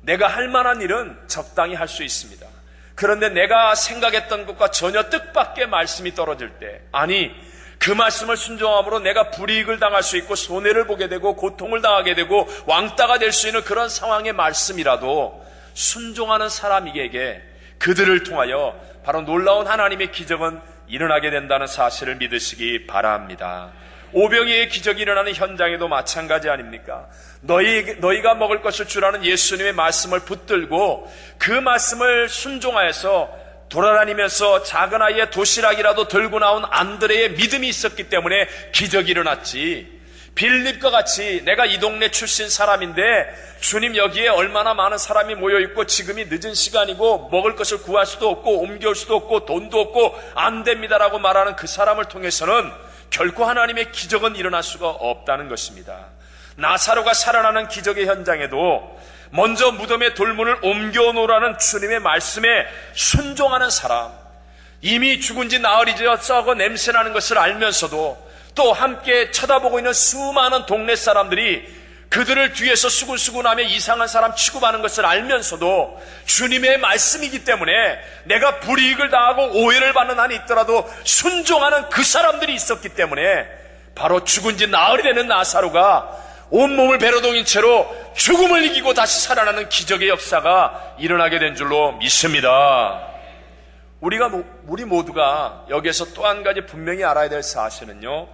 내가 할 만한 일은 적당히 할 수 있습니다. 그런데 내가 생각했던 것과 전혀 뜻밖의 말씀이 떨어질 때, 아니 그 말씀을 순종함으로 내가 불이익을 당할 수 있고 손해를 보게 되고 고통을 당하게 되고 왕따가 될 수 있는 그런 상황의 말씀이라도 순종하는 사람에게 그들을 통하여 바로 놀라운 하나님의 기적은 일어나게 된다는 사실을 믿으시기 바랍니다. 오병이의 기적이 일어나는 현장에도 마찬가지 아닙니까? 너희가 먹을 것을 주라는 예수님의 말씀을 붙들고 그 말씀을 순종하여서 돌아다니면서 작은 아이의 도시락이라도 들고 나온 안드레의 믿음이 있었기 때문에 기적이 일어났지, 빌립과 같이 내가 이 동네 출신 사람인데 주님 여기에 얼마나 많은 사람이 모여있고 지금이 늦은 시간이고 먹을 것을 구할 수도 없고 옮겨올 수도 없고 돈도 없고 안 됩니다라고 말하는 그 사람을 통해서는 결코 하나님의 기적은 일어날 수가 없다는 것입니다. 나사로가 살아나는 기적의 현장에도 먼저 무덤의 돌문을 옮겨 놓으라는 주님의 말씀에 순종하는 사람, 이미 죽은 지 나흘이 되어 썩어 냄새나는 것을 알면서도 또 함께 쳐다보고 있는 수많은 동네 사람들이 그들을 뒤에서 수군수군하며 이상한 사람 취급하는 것을 알면서도 주님의 말씀이기 때문에 내가 불이익을 당하고 오해를 받는 한이 있더라도 순종하는 그 사람들이 있었기 때문에 바로 죽은 지 나흘이 되는 나사로가 온몸을 베러동인 채로 죽음을 이기고 다시 살아나는 기적의 역사가 일어나게 된 줄로 믿습니다. 우리 모두가 여기에서 또 한 가지 분명히 알아야 될 사실은요,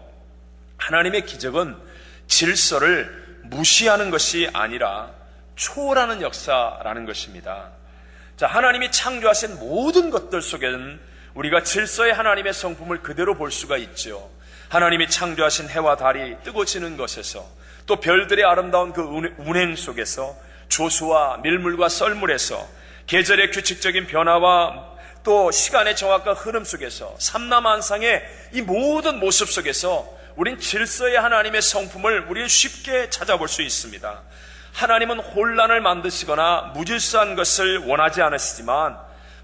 하나님의 기적은 질서를 무시하는 것이 아니라 초월하는 역사라는 것입니다. 자, 하나님이 창조하신 모든 것들 속에는 우리가 질서의 하나님의 성품을 그대로 볼 수가 있죠. 하나님이 창조하신 해와 달이 뜨고 지는 것에서, 또 별들의 아름다운 그 운행 속에서, 조수와 밀물과 썰물에서, 계절의 규칙적인 변화와 또 시간의 정확한 흐름 속에서, 삼라만상의 이 모든 모습 속에서 우린 질서의 하나님의 성품을 우리는 쉽게 찾아볼 수 있습니다. 하나님은 혼란을 만드시거나 무질서한 것을 원하지 않으시지만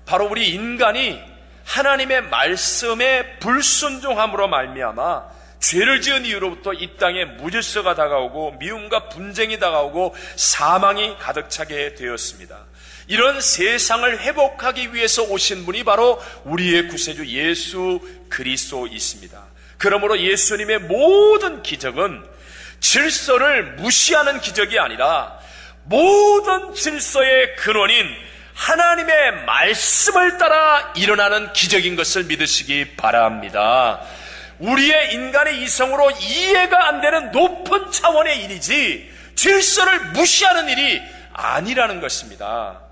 바로 우리 인간이 하나님의 말씀에 불순종함으로 말미암아 죄를 지은 이후로부터 이 땅에 무질서가 다가오고 미움과 분쟁이 다가오고 사망이 가득 차게 되었습니다. 이런 세상을 회복하기 위해서 오신 분이 바로 우리의 구세주 예수 그리스도이십니다. 그러므로 예수님의 모든 기적은 질서를 무시하는 기적이 아니라 모든 질서의 근원인 하나님의 말씀을 따라 일어나는 기적인 것을 믿으시기 바랍니다. 우리의 인간의 이성으로 이해가 안 되는 높은 차원의 일이지 질서를 무시하는 일이 아니라는 것입니다.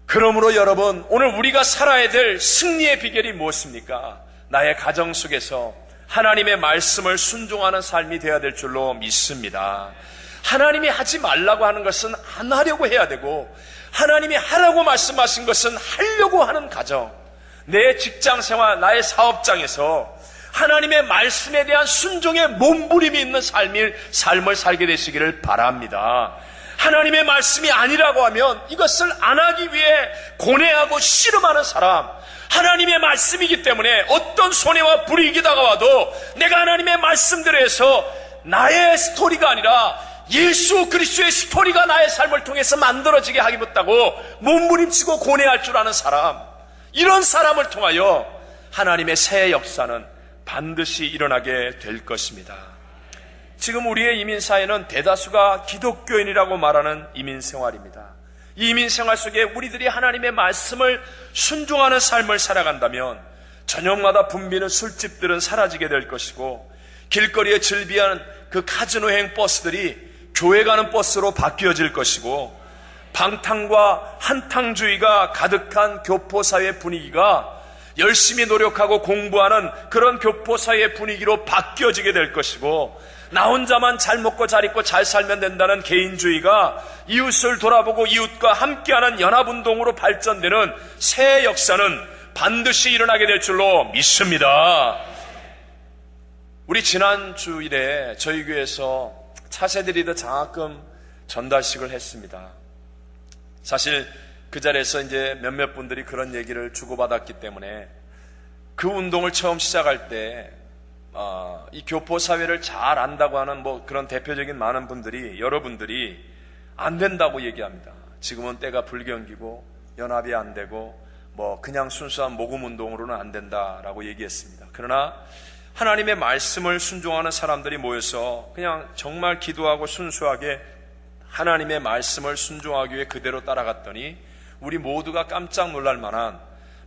그러므로 여러분, 오늘 우리가 살아야 될 승리의 비결이 무엇입니까? 나의 가정 속에서 하나님의 말씀을 순종하는 삶이 되어야 될 줄로 믿습니다. 하나님이 하지 말라고 하는 것은 안 하려고 해야 되고, 하나님이 하라고 말씀하신 것은 하려고 하는 가정, 내 직장생활, 나의 사업장에서 하나님의 말씀에 대한 순종의 몸부림이 있는 삶을 살게 되시기를 바랍니다. 하나님의 말씀이 아니라고 하면 이것을 안 하기 위해 고뇌하고 씨름하는 사람, 하나님의 말씀이기 때문에 어떤 손해와 불이익이 다가와도 내가 하나님의 말씀대로 해서 나의 스토리가 아니라 예수 그리스도의 스토리가 나의 삶을 통해서 만들어지게 하기보다고 몸부림치고 고뇌할 줄 아는 사람, 이런 사람을 통하여 하나님의 새 역사는 반드시 일어나게 될 것입니다. 지금 우리의 이민사회는 대다수가 기독교인이라고 말하는 이민생활입니다. 이 이민생활 속에 우리들이 하나님의 말씀을 순종하는 삶을 살아간다면 저녁마다 붐비는 술집들은 사라지게 될 것이고, 길거리에 즐비한 그 카지노행 버스들이 교회 가는 버스로 바뀌어질 것이고, 방탕과 한탕주의가 가득한 교포사회 분위기가 열심히 노력하고 공부하는 그런 교포사회 분위기로 바뀌어지게 될 것이고, 나 혼자만 잘 먹고 잘 입고 잘 살면 된다는 개인주의가 이웃을 돌아보고 이웃과 함께하는 연합운동으로 발전되는 새 역사는 반드시 일어나게 될 줄로 믿습니다. 우리 지난 주일에 저희 교회에서 차세드리드 장학금 전달식을 했습니다. 사실 그 자리에서 이제 몇몇 분들이 그런 얘기를 주고받았기 때문에 그 운동을 처음 시작할 때 이 교포 사회를 잘 안다고 하는 그런 대표적인 많은 분들이, 여러분들이 안 된다고 얘기합니다. 지금은 때가 불경기고 연합이 안 되고 그냥 순수한 모금 운동으로는 안 된다라고 얘기했습니다. 그러나 하나님의 말씀을 순종하는 사람들이 모여서 그냥 정말 기도하고 순수하게 하나님의 말씀을 순종하기 위해 그대로 따라갔더니 우리 모두가 깜짝 놀랄 만한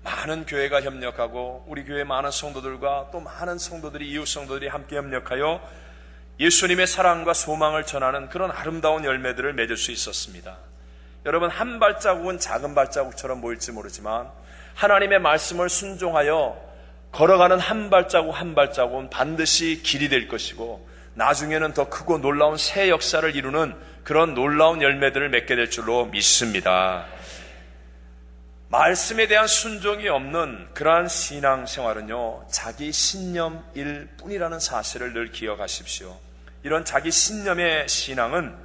많은 교회가 협력하고 우리 교회 많은 성도들과 또 많은 성도들이, 이웃 성도들이 함께 협력하여 예수님의 사랑과 소망을 전하는 그런 아름다운 열매들을 맺을 수 있었습니다. 여러분, 한 발자국은 작은 발자국처럼 보일지 모르지만 하나님의 말씀을 순종하여 걸어가는 한 발자국 한 발자국은 반드시 길이 될 것이고, 나중에는 더 크고 놀라운 새 역사를 이루는 그런 놀라운 열매들을 맺게 될 줄로 믿습니다. 말씀에 대한 순종이 없는 그러한 신앙생활은요, 자기 신념일 뿐이라는 사실을 늘 기억하십시오. 이런 자기 신념의 신앙은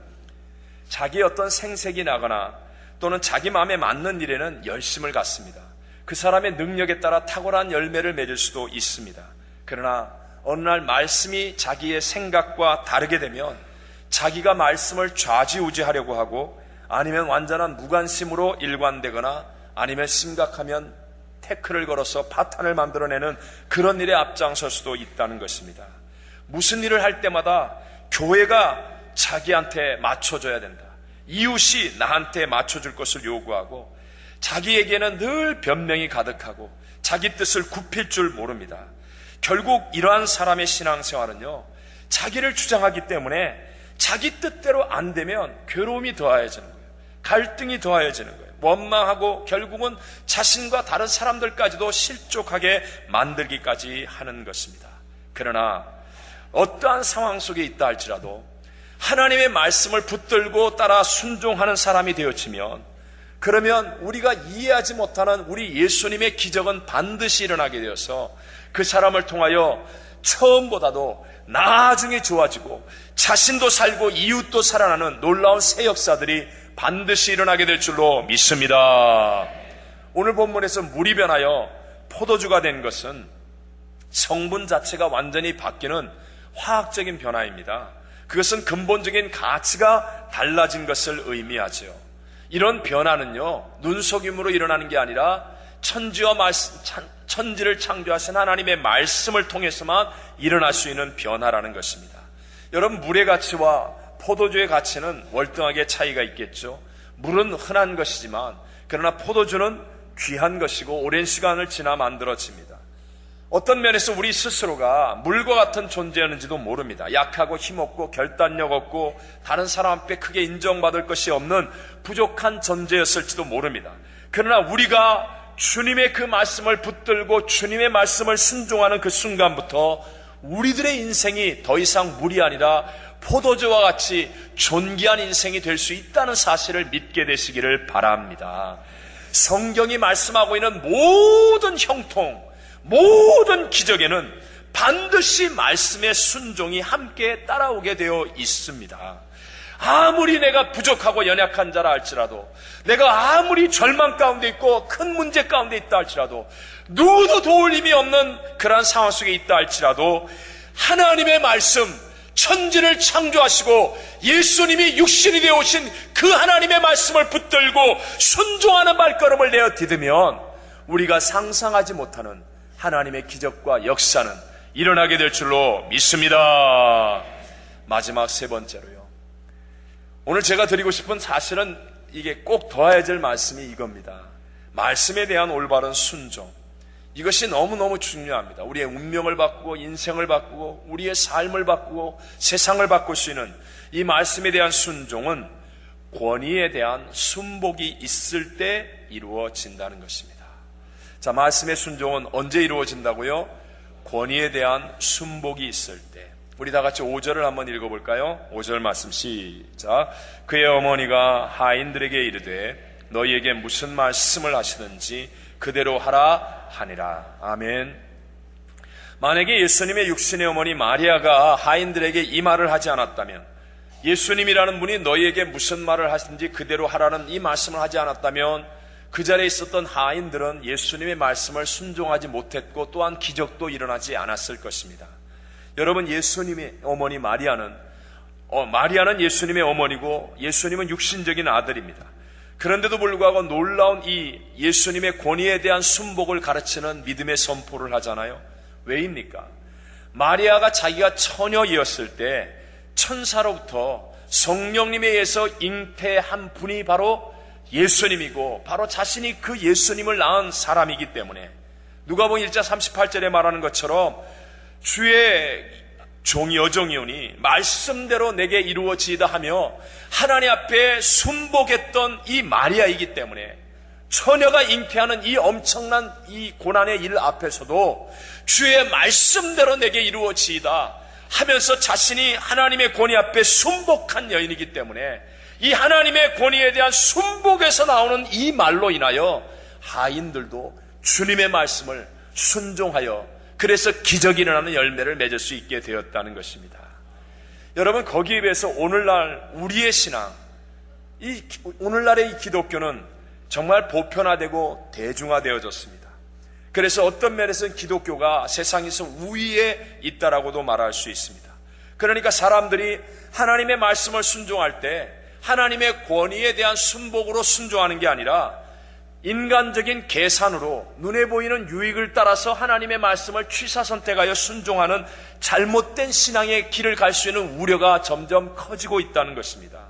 자기의 어떤 생색이 나거나 또는 자기 마음에 맞는 일에는 열심을 갖습니다. 그 사람의 능력에 따라 탁월한 열매를 맺을 수도 있습니다. 그러나 어느 날 말씀이 자기의 생각과 다르게 되면 자기가 말씀을 좌지우지하려고 하고, 아니면 완전한 무관심으로 일관되거나, 아니면 심각하면 태클을 걸어서 파탄을 만들어내는 그런 일에 앞장설 수도 있다는 것입니다. 무슨 일을 할 때마다 교회가 자기한테 맞춰줘야 된다, 이웃이 나한테 맞춰줄 것을 요구하고, 자기에게는 늘 변명이 가득하고 자기 뜻을 굽힐 줄 모릅니다. 결국 이러한 사람의 신앙생활은요, 자기를 주장하기 때문에 자기 뜻대로 안 되면 괴로움이 더하여지는 거예요. 갈등이 더하여지는 거예요. 원망하고 결국은 자신과 다른 사람들까지도 실족하게 만들기까지 하는 것입니다. 그러나 어떠한 상황 속에 있다 할지라도 하나님의 말씀을 붙들고 따라 순종하는 사람이 되어지면, 그러면 우리가 이해하지 못하는 우리 예수님의 기적은 반드시 일어나게 되어서 그 사람을 통하여 처음보다도 나중에 좋아지고 자신도 살고 이웃도 살아나는 놀라운 새 역사들이 반드시 일어나게 될 줄로 믿습니다. 오늘 본문에서 물이 변하여 포도주가 된 것은 성분 자체가 완전히 바뀌는 화학적인 변화입니다. 그것은 근본적인 가치가 달라진 것을 의미하죠. 이런 변화는요, 눈속임으로 일어나는 게 아니라 천지를 창조하신 하나님의 말씀을 통해서만 일어날 수 있는 변화라는 것입니다. 여러분, 물의 가치와 포도주의 가치는 월등하게 차이가 있겠죠. 물은 흔한 것이지만, 그러나 포도주는 귀한 것이고 오랜 시간을 지나 만들어집니다. 어떤 면에서 우리 스스로가 물과 같은 존재였는지도 모릅니다. 약하고 힘없고 결단력 없고 다른 사람 앞에 크게 인정받을 것이 없는 부족한 존재였을지도 모릅니다. 그러나 우리가 주님의 그 말씀을 붙들고 주님의 말씀을 순종하는 그 순간부터 우리들의 인생이 더 이상 물이 아니라 포도주와 같이 존귀한 인생이 될 수 있다는 사실을 믿게 되시기를 바랍니다. 성경이 말씀하고 있는 모든 형통, 모든 기적에는 반드시 말씀의 순종이 함께 따라오게 되어 있습니다. 아무리 내가 부족하고 연약한 자라 할지라도, 내가 아무리 절망 가운데 있고 큰 문제 가운데 있다 할지라도, 누구도 도울 힘이 없는 그러한 상황 속에 있다 할지라도 하나님의 말씀, 천지를 창조하시고 예수님이 육신이 되어 오신 그 하나님의 말씀을 붙들고 순종하는 발걸음을 내어 디디면 우리가 상상하지 못하는 하나님의 기적과 역사는 일어나게 될 줄로 믿습니다. 마지막 세 번째로요, 오늘 제가 드리고 싶은 사실은 이게 꼭 더해야 될 말씀이 이겁니다. 말씀에 대한 올바른 순종, 이것이 너무너무 중요합니다. 우리의 운명을 바꾸고 인생을 바꾸고 우리의 삶을 바꾸고 세상을 바꿀 수 있는 이 말씀에 대한 순종은 권위에 대한 순복이 있을 때 이루어진다는 것입니다. 자, 말씀의 순종은 언제 이루어진다고요? 권위에 대한 순복이 있을 때. 우리 다 같이 5절을 한번 읽어볼까요? 5절 말씀 시작. 그의 어머니가 하인들에게 이르되 너희에게 무슨 말씀을 하시든지 그대로 하라 하니라. 아멘. 만약에 예수님의 육신의 어머니 마리아가 하인들에게 이 말을 하지 않았다면, 예수님이라는 분이 너희에게 무슨 말을 하시든지 그대로 하라는 이 말씀을 하지 않았다면 그 자리에 있었던 하인들은 예수님의 말씀을 순종하지 못했고 또한 기적도 일어나지 않았을 것입니다. 여러분, 예수님의 어머니 마리아는 예수님의 어머니고 예수님은 육신적인 아들입니다. 그런데도 불구하고 놀라운 이 예수님의 권위에 대한 순복을 가르치는 믿음의 선포를 하잖아요. 왜입니까? 마리아가 자기가 처녀이었을 때 천사로부터 성령님에 의해서 잉태한 분이 바로 예수님이고 바로 자신이 그 예수님을 낳은 사람이기 때문에 누가복음 1장 38절에 말하는 것처럼 주의 종이 여종이오니 말씀대로 내게 이루어지이다 하며 하나님 앞에 순복했던 이 마리아이기 때문에 처녀가 잉태하는 이 엄청난 이 고난의 일 앞에서도 주의 말씀대로 내게 이루어지이다 하면서 자신이 하나님의 권위 앞에 순복한 여인이기 때문에 이 하나님의 권위에 대한 순복에서 나오는 이 말로 인하여 하인들도 주님의 말씀을 순종하여 그래서 기적이 일어나는 열매를 맺을 수 있게 되었다는 것입니다. 여러분, 거기에 비해서 오늘날 우리의 신앙, 오늘날의 이 기독교는 정말 보편화되고 대중화되어졌습니다. 그래서 어떤 면에서는 기독교가 세상에서 우위에 있다라고도 말할 수 있습니다. 그러니까 사람들이 하나님의 말씀을 순종할 때 하나님의 권위에 대한 순복으로 순종하는 게 아니라 인간적인 계산으로 눈에 보이는 유익을 따라서 하나님의 말씀을 취사선택하여 순종하는 잘못된 신앙의 길을 갈 수 있는 우려가 점점 커지고 있다는 것입니다.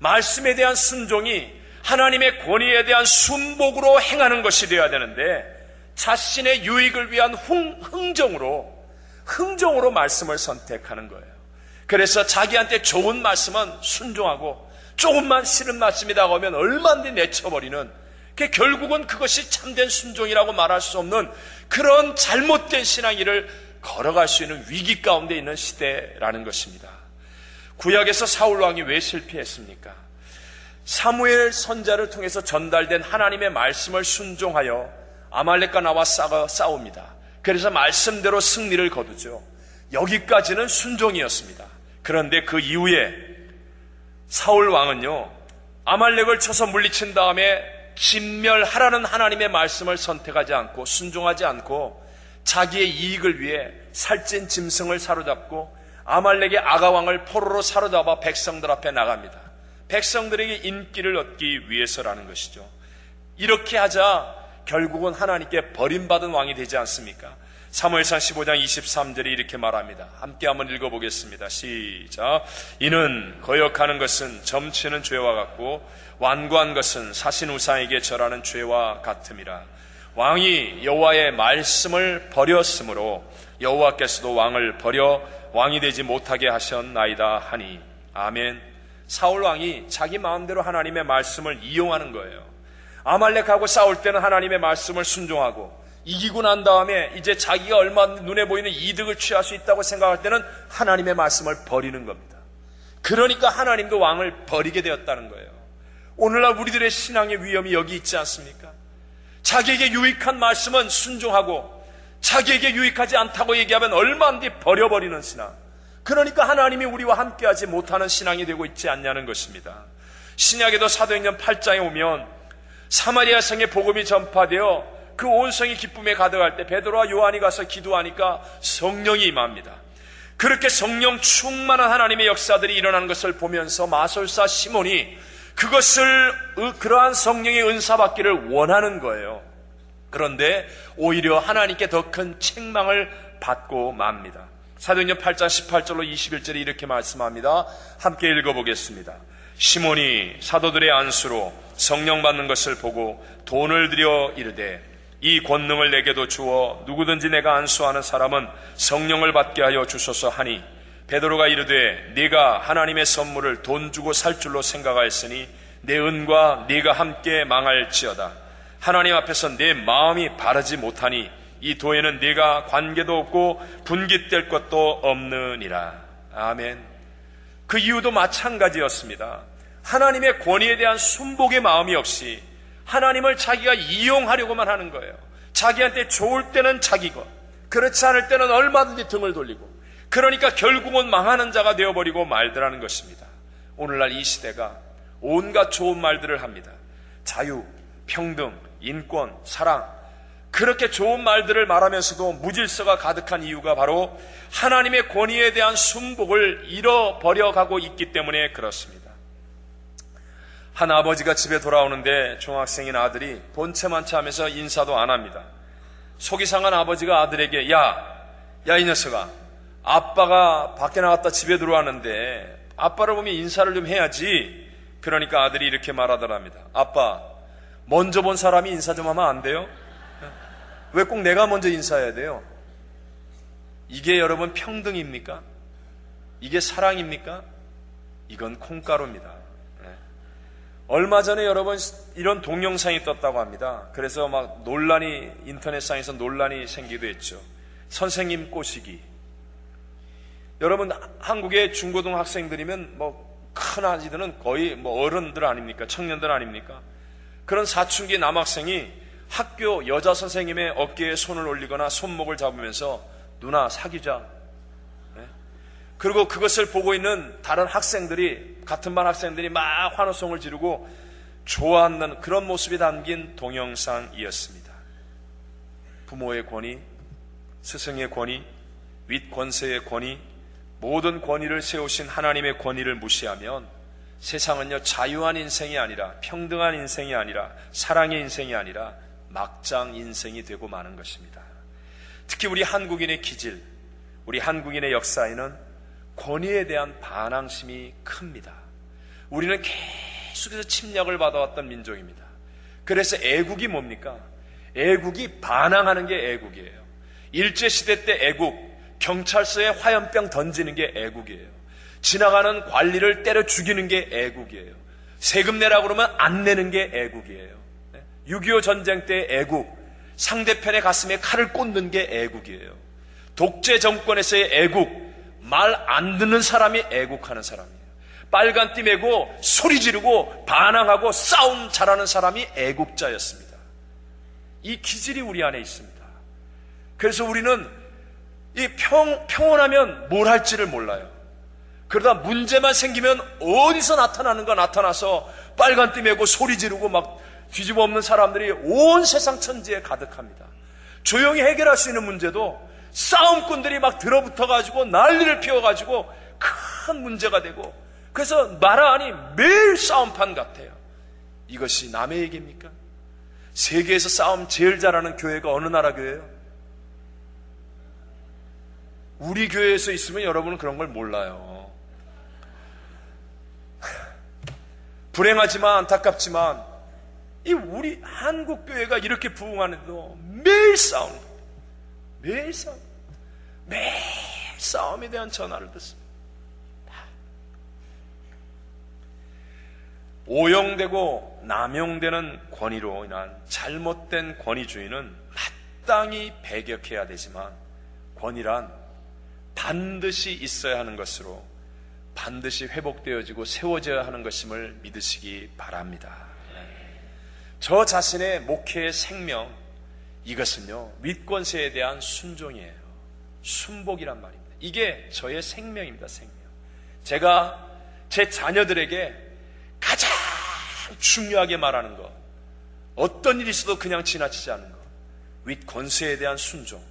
말씀에 대한 순종이 하나님의 권위에 대한 순복으로 행하는 것이 되어야 되는데 자신의 유익을 위한 흥정으로 말씀을 선택하는 거예요. 그래서 자기한테 좋은 말씀은 순종하고 조금만 싫은 말씀이라고 하면 얼마든지 내쳐버리는, 결국은 그것이 참된 순종이라고 말할 수 없는 그런 잘못된 신앙길을 걸어갈 수 있는 위기 가운데 있는 시대라는 것입니다. 구약에서 사울 왕이 왜 실패했습니까? 사무엘 선자를 통해서 전달된 하나님의 말씀을 순종하여 아말렉과 나와 싸웁니다. 그래서 말씀대로 승리를 거두죠. 여기까지는 순종이었습니다. 그런데 그 이후에 사울 왕은요, 아말렉을 쳐서 물리친 다음에 진멸하라는 하나님의 말씀을 선택하지 않고 순종하지 않고 자기의 이익을 위해 살찐 짐승을 사로잡고 아말렉의 아가왕을 포로로 사로잡아 백성들 앞에 나갑니다. 백성들에게 인기를 얻기 위해서라는 것이죠. 이렇게 하자 결국은 하나님께 버림받은 왕이 되지 않습니까? 사무엘상 15장 23절에 이렇게 말합니다. 함께 한번 읽어보겠습니다. 시작. 이는 거역하는 것은 점치는 죄와 같고 완고한 것은 사신 우상에게 절하는 죄와 같음이라. 왕이 여호와의 말씀을 버렸으므로 여호와께서도 왕을 버려 왕이 되지 못하게 하셨나이다 하니. 아멘. 사울 왕이 자기 마음대로 하나님의 말씀을 이용하는 거예요. 아말렉하고 싸울 때는 하나님의 말씀을 순종하고 이기고 난 다음에 이제 자기가 얼마 눈에 보이는 이득을 취할 수 있다고 생각할 때는 하나님의 말씀을 버리는 겁니다. 그러니까 하나님도 왕을 버리게 되었다는 거예요. 오늘날 우리들의 신앙의 위험이 여기 있지 않습니까? 자기에게 유익한 말씀은 순종하고 자기에게 유익하지 않다고 얘기하면 얼마든지 버려버리는 신앙. 그러니까 하나님이 우리와 함께하지 못하는 신앙이 되고 있지 않냐는 것입니다. 신약에도 사도행전 8장에 오면 사마리아 성의 복음이 전파되어 그 온 성이 기쁨에 가득할 때 베드로와 요한이 가서 기도하니까 성령이 임합니다. 그렇게 성령 충만한 하나님의 역사들이 일어나는 것을 보면서 마술사 시몬이 그러한 성령의 은사 받기를 원하는 거예요. 그런데 오히려 하나님께 더 큰 책망을 받고 맙니다. 사도행전 8장 18절로 21절에 이렇게 말씀합니다. 함께 읽어보겠습니다. 시몬이 사도들의 안수로 성령 받는 것을 보고 돈을 들여 이르되 이 권능을 내게도 주어 누구든지 내가 안수하는 사람은 성령을 받게 하여 주소서 하니 베드로가 이르되 네가 하나님의 선물을 돈 주고 살 줄로 생각하였으니 내 은과 네가 함께 망할지어다. 하나님 앞에서 내 마음이 바르지 못하니 이 도에는 네가 관계도 없고 분깃될 것도 없느니라. 아멘. 그 이유도 마찬가지였습니다. 하나님의 권위에 대한 순복의 마음이 없이 하나님을 자기가 이용하려고만 하는 거예요. 자기한테 좋을 때는 자기 것, 그렇지 않을 때는 얼마든지 등을 돌리고, 그러니까 결국은 망하는 자가 되어버리고 말더라는 것입니다. 오늘날 이 시대가 온갖 좋은 말들을 합니다. 자유, 평등, 인권, 사랑, 그렇게 좋은 말들을 말하면서도 무질서가 가득한 이유가 바로 하나님의 권위에 대한 순복을 잃어버려가고 있기 때문에 그렇습니다. 한 아버지가 집에 돌아오는데 중학생인 아들이 본체만체 하면서 인사도 안 합니다. 속이 상한 아버지가 아들에게 야 이 녀석아, 아빠가 밖에 나갔다 집에 들어왔는데 아빠를 보면 인사를 좀 해야지. 그러니까 아들이 이렇게 말하더랍니다. 아빠, 먼저 본 사람이 인사 좀 하면 안 돼요? 왜 꼭 내가 먼저 인사해야 돼요? 이게 여러분 평등입니까? 이게 사랑입니까? 이건 콩가루입니다. 얼마 전에 여러분 이런 동영상이 떴다고 합니다. 그래서 막 인터넷상에서 논란이 생기기도 했죠. 선생님 꼬시기. 여러분 한국의 중고등학생들이면 큰 아지들은 거의 어른들 아닙니까? 청년들 아닙니까? 그런 사춘기 남학생이 학교 여자 선생님의 어깨에 손을 올리거나 손목을 잡으면서 누나 사귀자. 그리고 그것을 보고 있는 다른 학생들이, 같은 반 학생들이 막 환호성을 지르고 좋아하는 그런 모습이 담긴 동영상이었습니다. 부모의 권위, 스승의 권위, 윗 권세의 권위, 모든 권위를 세우신 하나님의 권위를 무시하면 세상은요, 자유한 인생이 아니라, 평등한 인생이 아니라, 사랑의 인생이 아니라 막장 인생이 되고 마는 것입니다. 특히 우리 한국인의 기질, 우리 한국인의 역사에는 권위에 대한 반항심이 큽니다. 우리는 계속해서 침략을 받아왔던 민족입니다. 그래서 애국이 뭡니까? 애국이 반항하는 게 애국이에요. 일제시대 때 애국, 경찰서에 화염병 던지는 게 애국이에요. 지나가는 관리를 때려 죽이는 게 애국이에요. 세금 내라고 그러면 안 내는 게 애국이에요. 6.25 전쟁 때 애국, 상대편의 가슴에 칼을 꽂는 게 애국이에요. 독재 정권에서의 애국, 말 안 듣는 사람이 애국하는 사람이에요. 빨간 띠 메고 소리 지르고 반항하고 싸움 잘하는 사람이 애국자였습니다. 이 기질이 우리 안에 있습니다. 그래서 우리는 이 평온하면 뭘 할지를 몰라요. 그러다 문제만 생기면 어디서 나타나는가 나타나서 빨간 띠 메고 소리 지르고 막 뒤집어 엎는 사람들이 온 세상 천지에 가득합니다. 조용히 해결할 수 있는 문제도 싸움꾼들이 막 들어붙어가지고 난리를 피워가지고 큰 문제가 되고, 그래서 나라 안이 매일 싸움판 같아요. 이것이 남의 얘기입니까? 세계에서 싸움 제일 잘하는 교회가 어느 나라 교회예요? 우리 교회에서 있으면 여러분은 그런 걸 몰라요. 불행하지만 안타깝지만 이 우리 한국 교회가 이렇게 부흥하는데도 매일 싸움, 매일 싸움에 대한 전화를 듣습니다. 오용되고 남용되는 권위로 인한 잘못된 권위주의는 적당히 배격해야 되지만 권위란 반드시 있어야 하는 것으로 반드시 회복되어지고 세워져야 하는 것임을 믿으시기 바랍니다. 저 자신의 목회의 생명, 이것은요 윗권세에 대한 순종이에요. 순복이란 말입니다. 이게 저의 생명입니다. 생명. 제가 제 자녀들에게 가장 중요하게 말하는 것, 어떤 일이 있어도 그냥 지나치지 않는 것, 윗권세에 대한 순종.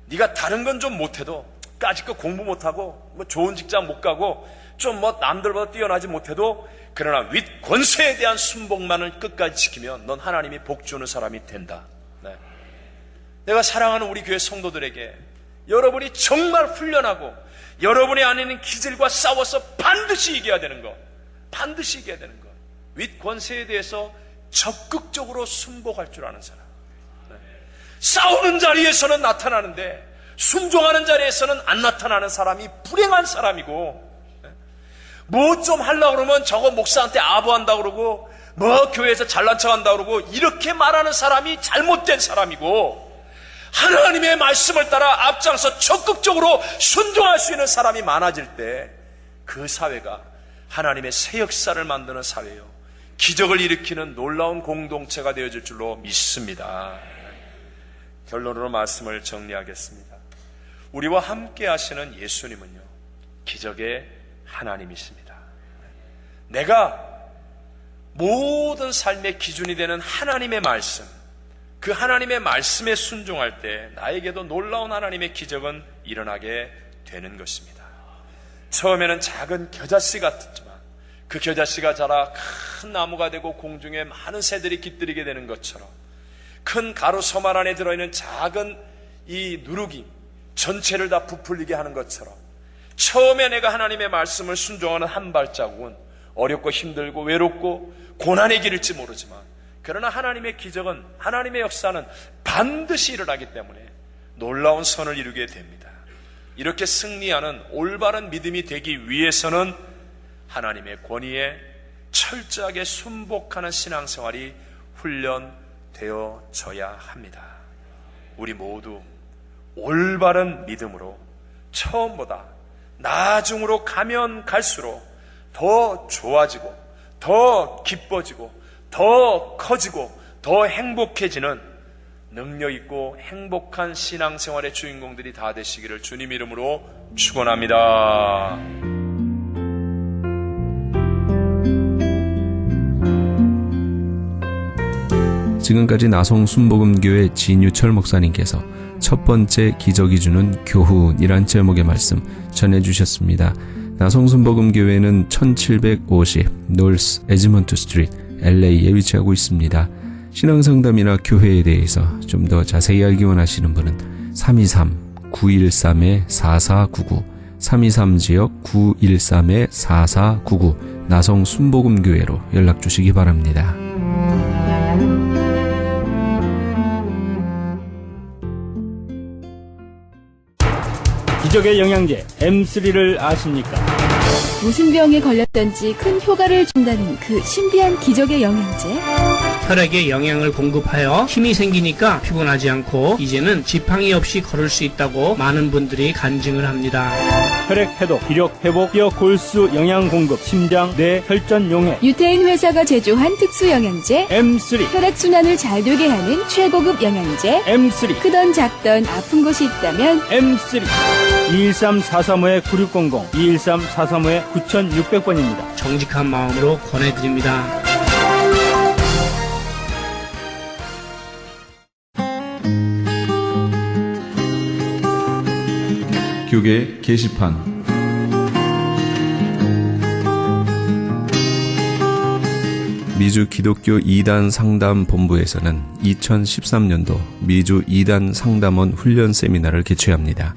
네가 다른 건 좀 못해도, 까짓거 공부 못하고 뭐 좋은 직장 못 가고 좀 뭐 남들보다 뛰어나지 못해도, 그러나 윗권세에 대한 순복만을 끝까지 지키면 넌 하나님이 복 주는 사람이 된다. 네. 내가 사랑하는 우리 교회 성도들에게 여러분이 정말 훈련하고 여러분의 안에 있는 기질과 싸워서 반드시 이겨야 되는 것, 반드시 이겨야 되는 것, 윗권세에 대해서 적극적으로 순복할 줄 아는 사람. 네. 싸우는 자리에서는 나타나는데 순종하는 자리에서는 안 나타나는 사람이 불행한 사람이고, 뭐 좀 하려고 그러면 저거 목사한테 아부한다고 그러고 뭐 교회에서 잘난 척한다고 그러고 이렇게 말하는 사람이 잘못된 사람이고, 하나님의 말씀을 따라 앞장서 적극적으로 순종할 수 있는 사람이 많아질 때 그 사회가 하나님의 새 역사를 만드는 사회요, 기적을 일으키는 놀라운 공동체가 되어질 줄로 믿습니다. 결론으로 말씀을 정리하겠습니다. 우리와 함께 하시는 예수님은요 기적의 하나님이십니다. 내가 모든 삶의 기준이 되는 하나님의 말씀, 그 하나님의 말씀에 순종할 때 나에게도 놀라운 하나님의 기적은 일어나게 되는 것입니다. 처음에는 작은 겨자씨 같았지만 그 겨자씨가 자라 큰 나무가 되고 공중에 많은 새들이 깃들이게 되는 것처럼, 큰 가루 서만 안에 들어있는 작은 이 누룩이 전체를 다 부풀리게 하는 것처럼, 처음에 내가 하나님의 말씀을 순종하는 한 발자국은 어렵고 힘들고 외롭고 고난의 길일지 모르지만, 그러나 하나님의 기적은, 하나님의 역사는 반드시 일어나기 때문에 놀라운 선을 이루게 됩니다. 이렇게 승리하는 올바른 믿음이 되기 위해서는 하나님의 권위에 철저하게 순복하는 신앙생활이 훈련되어져야 합니다. 우리 모두 올바른 믿음으로 처음보다 나중으로 가면 갈수록 더 좋아지고 더 기뻐지고 더 커지고 더 행복해지는 능력있고 행복한 신앙생활의 주인공들이 다 되시기를 주님 이름으로 축원합니다. 지금까지 나성 순복음교회 진유철 목사님께서 첫 번째 기적이 주는 교훈이란 제목의 말씀 전해주셨습니다. 나성 순복음교회는 1750 노스 에즈먼트 스트리트 LA에 위치하고 있습니다. 신앙상담이나 교회에 대해서 좀 더 자세히 알기 원하시는 분은 323-913-4499 323지역 913-4499 나성 순복음교회로 연락 주시기 바랍니다. 기적의 영양제 M3를 아십니까? 무슨 병에 걸렸던지 큰 효과를 준다는 그 신비한 기적의 영양제. 혈액에 영양을 공급하여 힘이 생기니까 피곤하지 않고 이제는 지팡이 없이 걸을 수 있다고 많은 분들이 간증을 합니다. 혈액 해독, 기력 회복, 뼈 골수 영양 공급, 심장, 뇌, 혈전 용해. 유태인 회사가 제조한 특수 영양제. M3. 혈액 순환을 잘 되게 하는 최고급 영양제. M3. 크던 작던 아픈 곳이 있다면 M3. 213-435-9600, 213-435-9600번입니다. 정직한 마음으로 권해드립니다. 교계 게시판. 미주 기독교 2단 상담 본부에서는 2013년도 미주 2단 상담원 훈련 세미나를 개최합니다.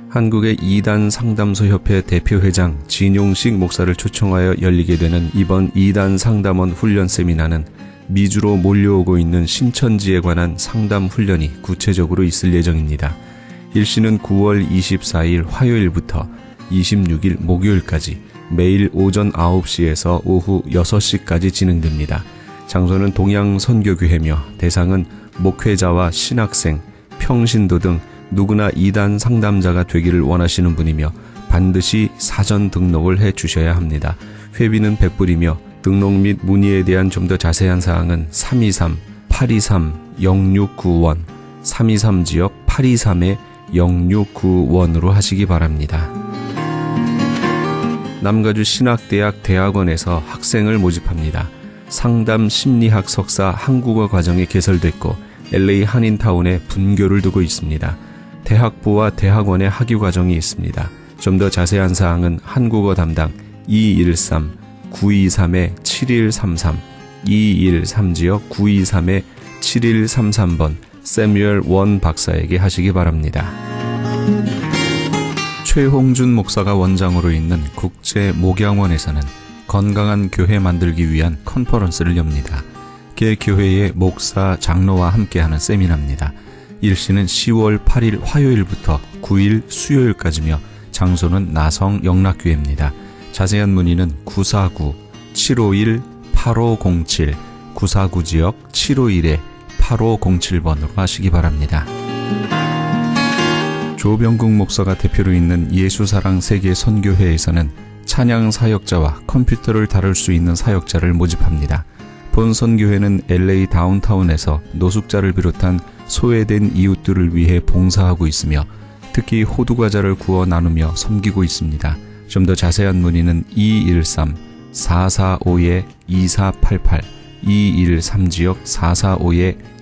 한국의 2단 상담소 협회 대표회장 진용식 목사를 초청하여 열리게 되는 이번 2단 상담원 훈련 세미나는 미주로 몰려오고 있는 신천지에 관한 상담 훈련이 구체적으로 있을 예정입니다. 일시는 9월 24일 화요일부터 26일 목요일까지 매일 오전 9시에서 오후 6시까지 진행됩니다. 장소는 동양선교교회며 대상은 목회자와 신학생, 평신도 등 누구나 이단 상담자가 되기를 원하시는 분이며 반드시 사전 등록을 해 주셔야 합니다. 회비는 100불이며 등록 및 문의에 대한 좀 더 자세한 사항은 323-823-0691 323지역 823-0691으로 하시기 바랍니다. 남가주 신학대학 대학원에서 학생을 모집합니다. 상담 심리학 석사 한국어 과정이 개설됐고 LA 한인타운에 분교를 두고 있습니다. 대학부와 대학원의 학위 과정이 있습니다. 좀 더 자세한 사항은 한국어 담당 213-923-7133 213지역 923-7133번 세뮤얼 원 박사에게 하시기 바랍니다. 최홍준 목사가 원장으로 있는 국제목양원에서는 건강한 교회 만들기 위한 컨퍼런스를 엽니다. 개 교회의 목사, 장로와 함께하는 세미나입니다. 일시는 10월 8일 화요일부터 9일 수요일까지며 장소는 나성 영락교회입니다. 자세한 문의는 949-751-8507 949지역 751-8507번으로 하시기 바랍니다. 조병국 목사가 대표로 있는 예수사랑 세계 선교회에서는 찬양 사역자와 컴퓨터를 다룰 수 있는 사역자를 모집합니다. 본 선교회는 LA 다운타운에서 노숙자를 비롯한 소외된 이웃들을 위해 봉사하고 있으며 특히 호두과자를 구워 나누며 섬기고 있습니다. 좀 더 자세한 문의는 213-445-2488 213지역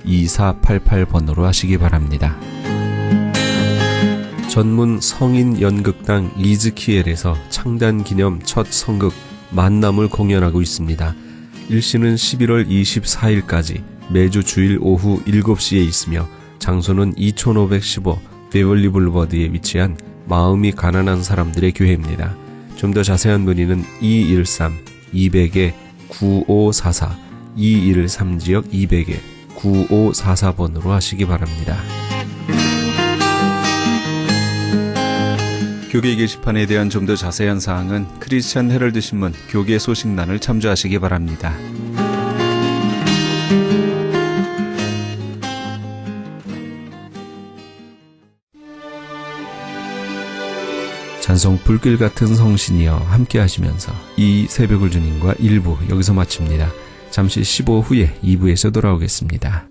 445-2488번으로 하시기 바랍니다. 전문 성인 연극당 리즈키엘에서 창단 기념 첫 성극 만남을 공연하고 있습니다. 일시는 11월 24일까지 매주 주일 오후 7시에 있으며 장소는 2515 베벌리 블루버드에 위치한 마음이 가난한 사람들의 교회입니다. 좀 더 자세한 문의는 213-200-9544 213지역 200-9544번으로 하시기 바랍니다. 교계 게시판에 대한 좀 더 자세한 사항은 크리스찬 헤럴드 신문 교계 소식란을 참조하시기 바랍니다. 찬송 불길 같은 성신이여 함께 하시면서 이 새벽을 주님과 1부 여기서 마칩니다. 잠시 15 후에 2부에서 돌아오겠습니다.